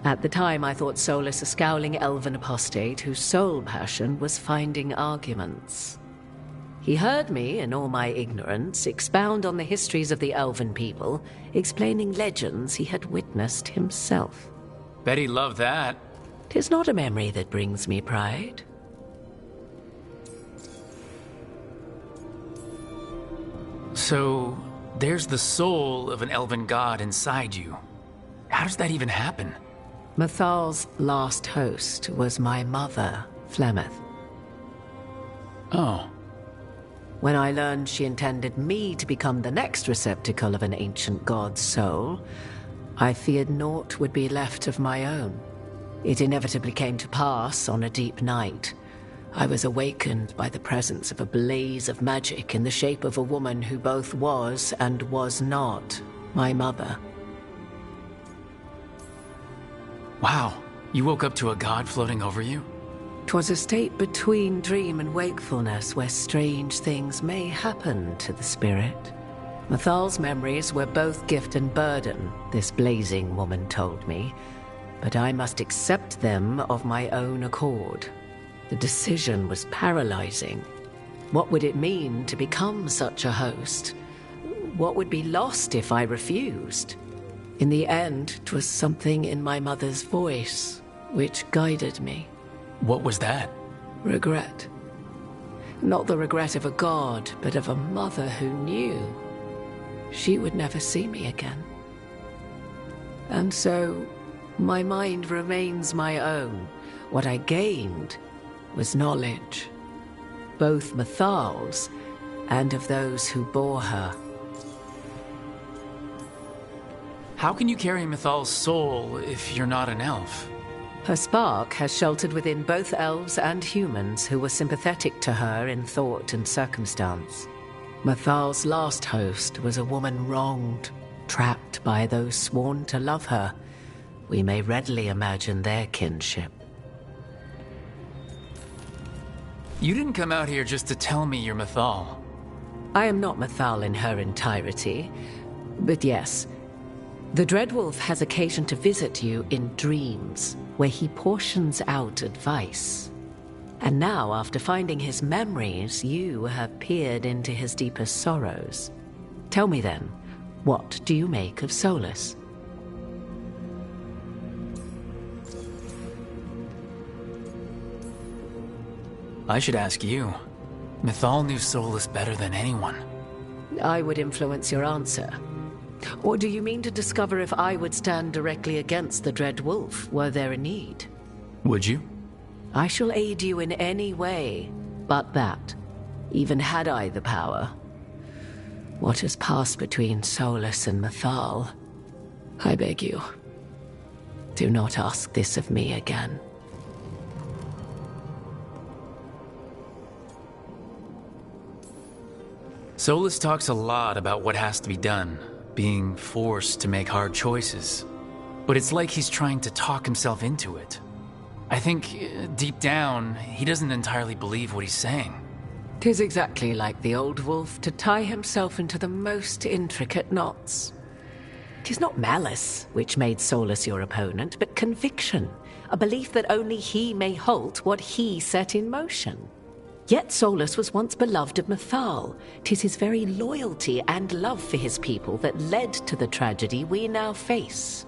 At the time, I thought Solas a scowling elven apostate whose sole passion was finding arguments. He heard me, in all my ignorance, expound on the histories of the elven people, explaining legends he had witnessed himself. Bet he loved that. 'Tis not a memory that brings me pride. So, there's the soul of an elven god inside you. How does that even happen? Mythal's last host was my mother, Flemeth. Oh. When I learned she intended me to become the next receptacle of an ancient god's soul, I feared naught would be left of my own. It inevitably came to pass on a deep night. I was awakened by the presence of a blaze of magic in the shape of a woman who both was and was not my mother. Wow, you woke up to a god floating over you? 'Twas a state between dream and wakefulness where strange things may happen to the spirit. Mythal's memories were both gift and burden, this blazing woman told me, but I must accept them of my own accord. The decision was paralyzing. What would it mean to become such a host? What would be lost if I refused? In the end, 'twas something in my mother's voice which guided me. What was that? Regret. Not the regret of a god, but of a mother who knew she would never see me again. And so, my mind remains my own. What I gained was knowledge, both Mythal's and of those who bore her. How can you carry Mythal's soul if you're not an elf? Her spark has sheltered within both elves and humans who were sympathetic to her in thought and circumstance. Mythal's last host was a woman wronged, trapped by those sworn to love her. We may readily imagine their kinship. You didn't come out here just to tell me you're Mythal. I am not Mythal in her entirety, but yes, the Dreadwolf has occasion to visit you in dreams, where he portions out advice. And now, after finding his memories, you have peered into his deepest sorrows. Tell me then, what do you make of Solus? I should ask you. Mythal knew Solus better than anyone. I would influence your answer. Or do you mean to discover if I would stand directly against the Dread Wolf were there a need? Would you? I shall aid you in any way but that, even had I the power. What has passed between Solus and Mythal? I beg you, do not ask this of me again. Solus talks a lot about what has to be done, being forced to make hard choices. But it's like he's trying to talk himself into it. I think, deep down, he doesn't entirely believe what he's saying. 'Tis exactly like the old wolf to tie himself into the most intricate knots. 'Tis not malice which made Solus your opponent, but conviction, a belief that only he may halt what he set in motion. Yet Solus was once beloved of Mythal. 'Tis his very loyalty and love for his people that led to the tragedy we now face.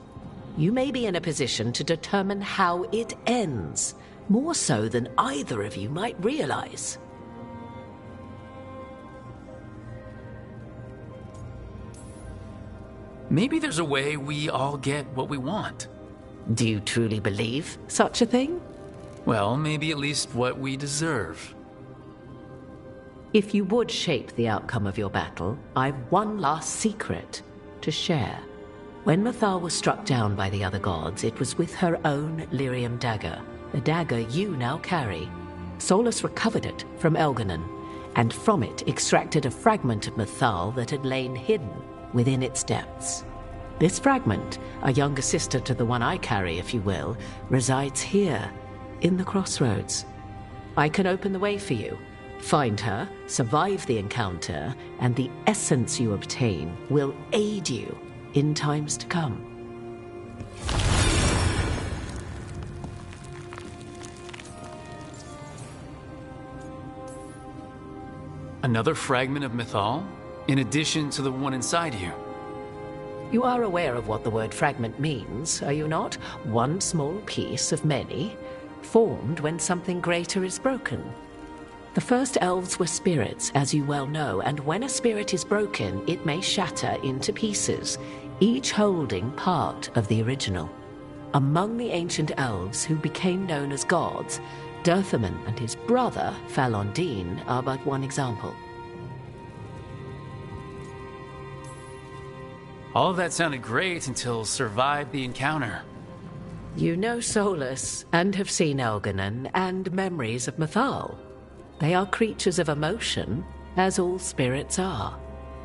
You may be in a position to determine how it ends, more so than either of you might realize. Maybe there's a way we all get what we want. Do you truly believe such a thing? Well, maybe at least what we deserve. If you would shape the outcome of your battle, I've one last secret to share. When Mythal was struck down by the other gods, it was with her own Lyrium dagger, the dagger you now carry. Solus recovered it from Elganon, and from it extracted a fragment of Mythal that had lain hidden within its depths. This fragment, a younger sister to the one I carry, if you will, resides here, in the crossroads. I can open the way for you. Find her, survive the encounter, and the essence you obtain will aid you in times to come. Another fragment of Mythal? In addition to the one inside you? You are aware of what the word fragment means, are you not? One small piece of many, formed when something greater is broken. The first elves were spirits, as you well know, and when a spirit is broken, it may shatter into pieces, each holding part of the original. Among the ancient elves who became known as gods, Durthaman and his brother, Falondine, are but one example. All of that sounded great until survived the encounter. You know Solus, and have seen Elganon, and memories of Mythal. They are creatures of emotion, as all spirits are.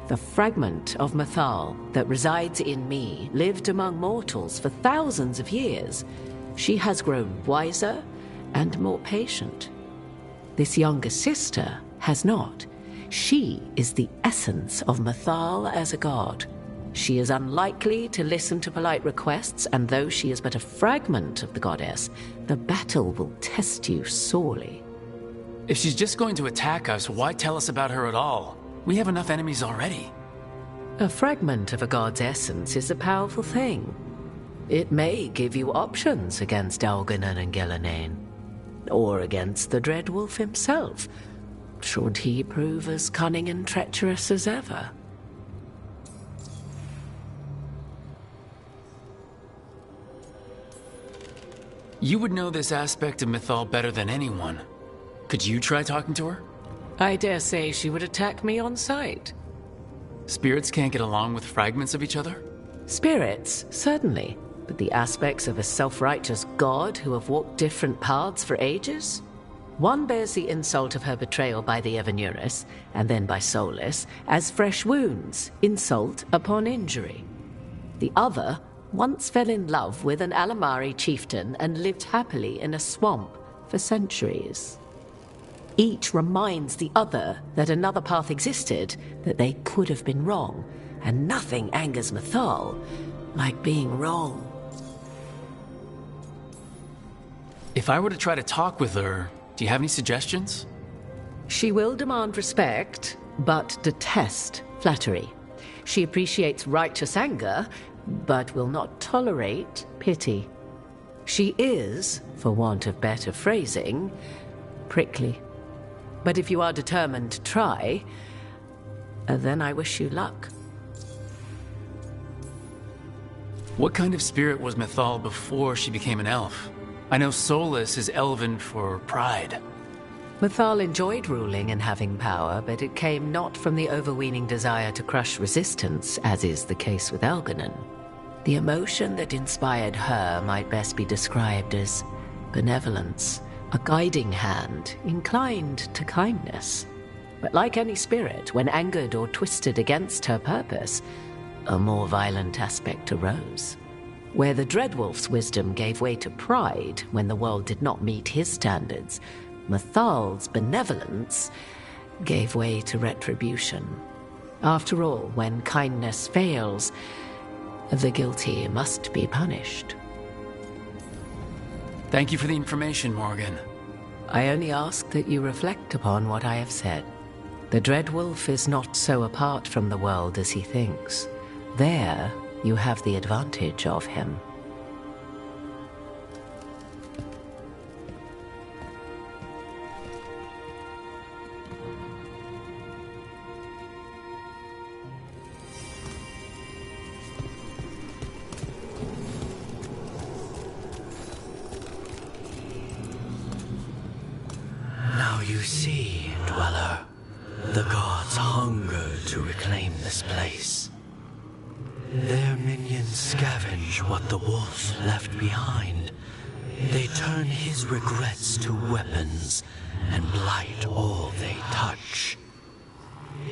The fragment of Mythal that resides in me lived among mortals for thousands of years. She has grown wiser and more patient. This younger sister has not. She is the essence of Mythal as a god. She is unlikely to listen to polite requests, and though she is but a fragment of the goddess, the battle will test you sorely. If she's just going to attack us, why tell us about her at all? We have enough enemies already. A fragment of a god's essence is a powerful thing. It may give you options against Elganon and Ghilanane, or against the Dreadwolf himself, should he prove as cunning and treacherous as ever. You would know this aspect of Mythal better than anyone. Could you try talking to her? I dare say she would attack me on sight. Spirits can't get along with fragments of each other? Spirits, certainly. But the aspects of a self-righteous god who have walked different paths for ages? One bears the insult of her betrayal by the Evanurus, and then by Solus, as fresh wounds, insult upon injury. The other once fell in love with an Alamari chieftain and lived happily in a swamp for centuries. Each reminds the other that another path existed, that they could have been wrong, and nothing angers Mythal like being wrong. If I were to try to talk with her, do you have any suggestions? She will demand respect, but detest flattery. She appreciates righteous anger, but will not tolerate pity. She is, for want of better phrasing, prickly. But if you are determined to try, then I wish you luck. What kind of spirit was Mythal before she became an elf? I know Solus is elven for pride. Mythal enjoyed ruling and having power, but it came not from the overweening desire to crush resistance, as is the case with Elganon. The emotion that inspired her might best be described as benevolence, a guiding hand, inclined to kindness. But like any spirit, when angered or twisted against her purpose, a more violent aspect arose. Where the Dreadwolf's wisdom gave way to pride when the world did not meet his standards, Mythal's benevolence gave way to retribution. After all, when kindness fails, the guilty must be punished. Thank you for the information, Morgan. I only ask that you reflect upon what I have said. The Dreadwolf is not so apart from the world as he thinks. There, you have the advantage of him. Now you see, Dweller, the gods hunger to reclaim this place. Their minions scavenge what the wolf left behind. They turn his regrets to weapons and blight all they touch.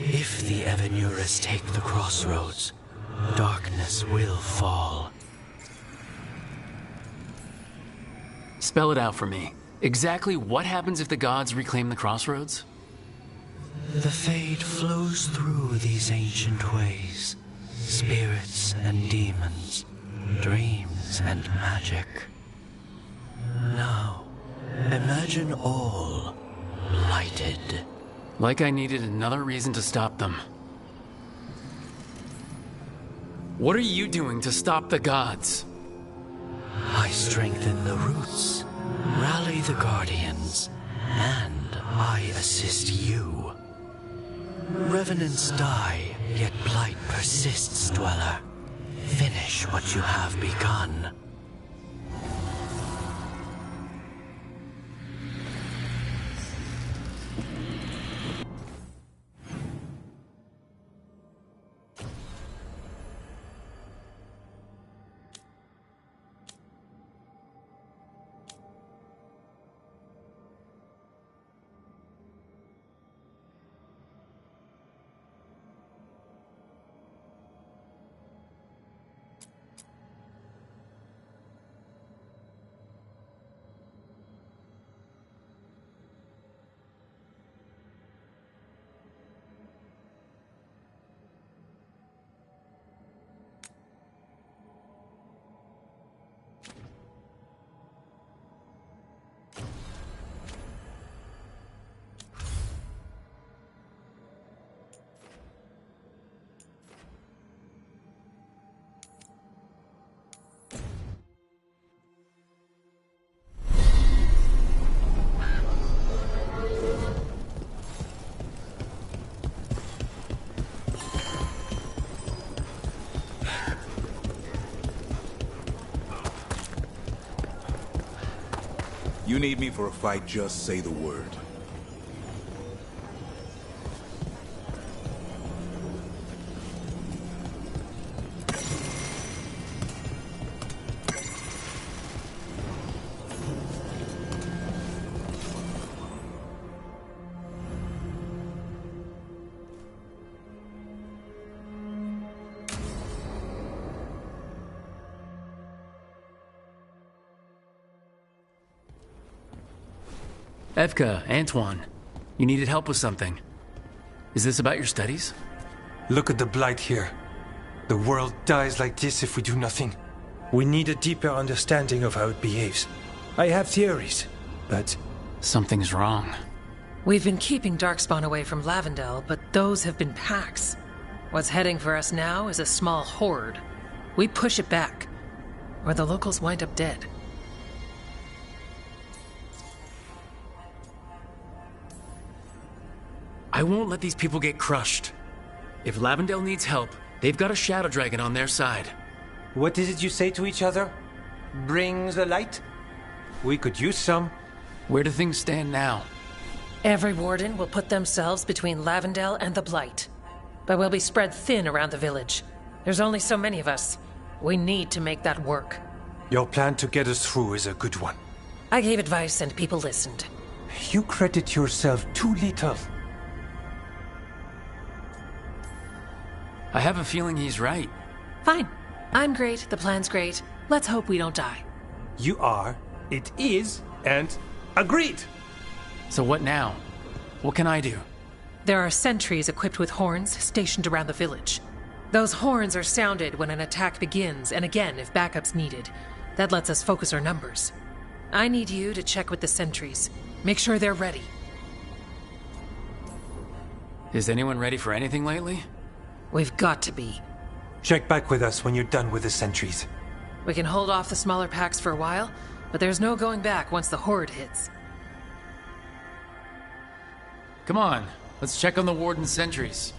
If the Evanuras take the crossroads, darkness will fall. Spell it out for me. Exactly what happens if the gods reclaim the crossroads? The Fade flows through these ancient ways. Spirits and demons, dreams and magic. Now, imagine all blighted. Like I needed another reason to stop them. What are you doing to stop the gods? I strengthen the roots, rally the guardians, and I assist you. Revenants die, yet blight persists, Dweller. Finish what you have begun. You need me for a fight, just say the word. Evka, Antoine, You needed help with something. Is this about your studies? Look at the blight here. The world dies like this if we do nothing. We need a deeper understanding of how it behaves. I have theories, but... Something's wrong. We've been keeping Darkspawn away from Lavendel, but those have been packs. What's heading for us now is a small horde. We push it back, or the locals wind up dead. I won't let these people get crushed. If Lavendel needs help, they've got a Shadow Dragon on their side. What is it you say to each other? Bring the light? We could use some. Where do things stand now? Every warden will put themselves between Lavendel and the Blight. But we'll be spread thin around the village. There's only so many of us. We need to make that work. Your plan to get us through is a good one. I gave advice and people listened. You credit yourself too little. I have a feeling he's right. Fine. I'm great, the plan's great. Let's hope we don't die. You are, it is, and agreed! So what now? What can I do? There are sentries equipped with horns stationed around the village. Those horns are sounded when an attack begins, and again if backup's needed. That lets us focus our numbers. I need you to check with the sentries. Make sure they're ready. Is anyone ready for anything lately? We've got to be. Check back with us when you're done with the sentries. We can hold off the smaller packs for a while, but there's no going back once the horde hits. Come on, let's check on the warden's sentries.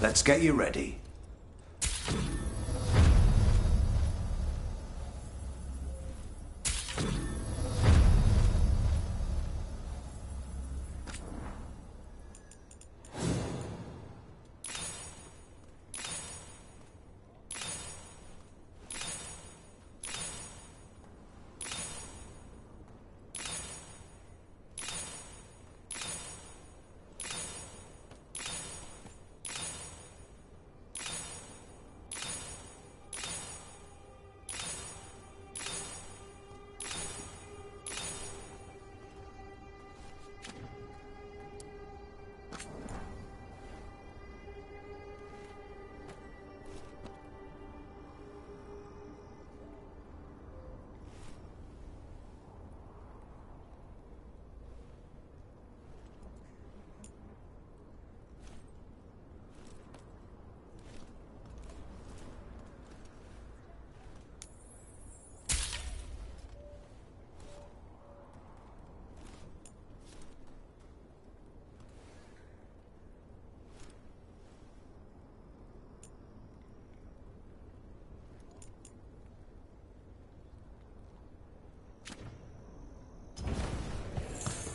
Let's get you ready.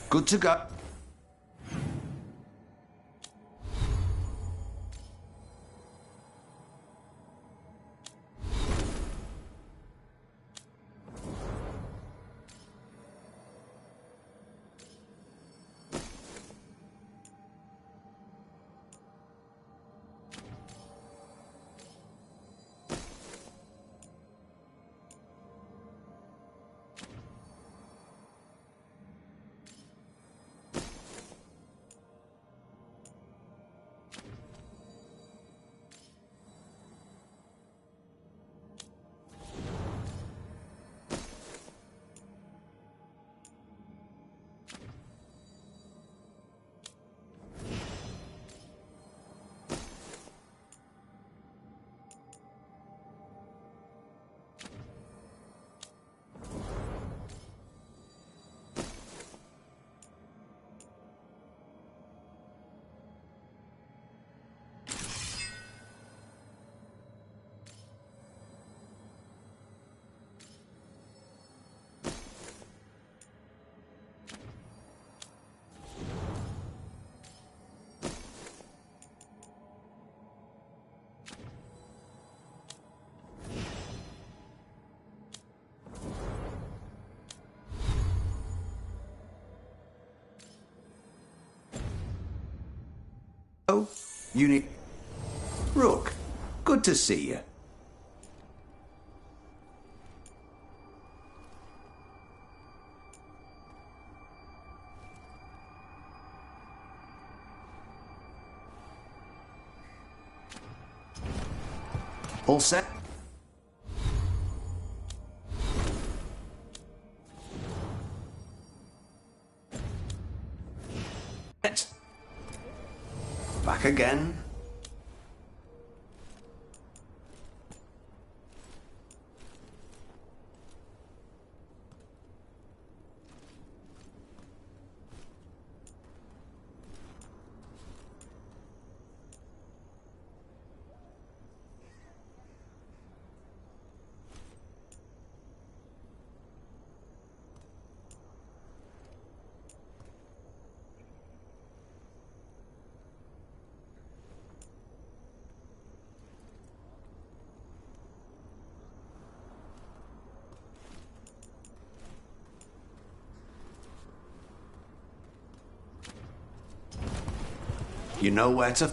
Good to go. Oh, Unique. Rook, good to see you. All set? Back again. You know where to...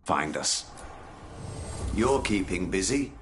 find us. You're keeping busy.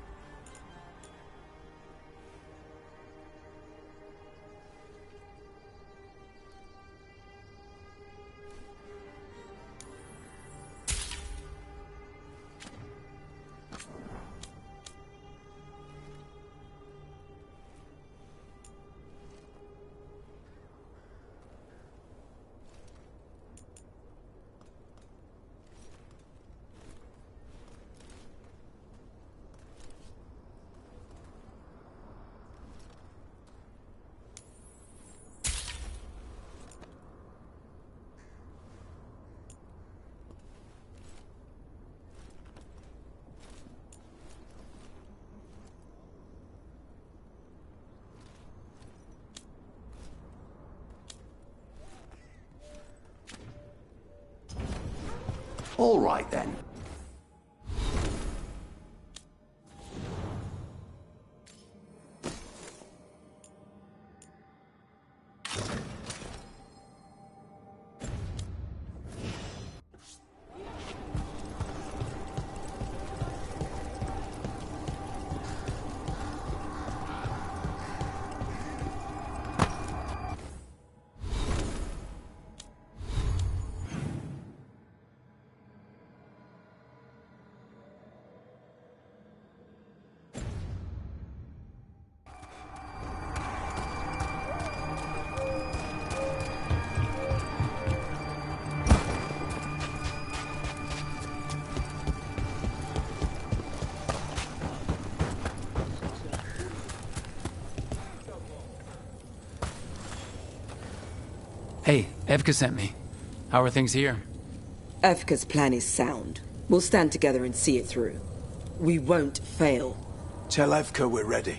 All right, then. Hey, Evka sent me. How are things here? Evka's plan is sound. We'll stand together and see it through. We won't fail. Tell Evka we're ready.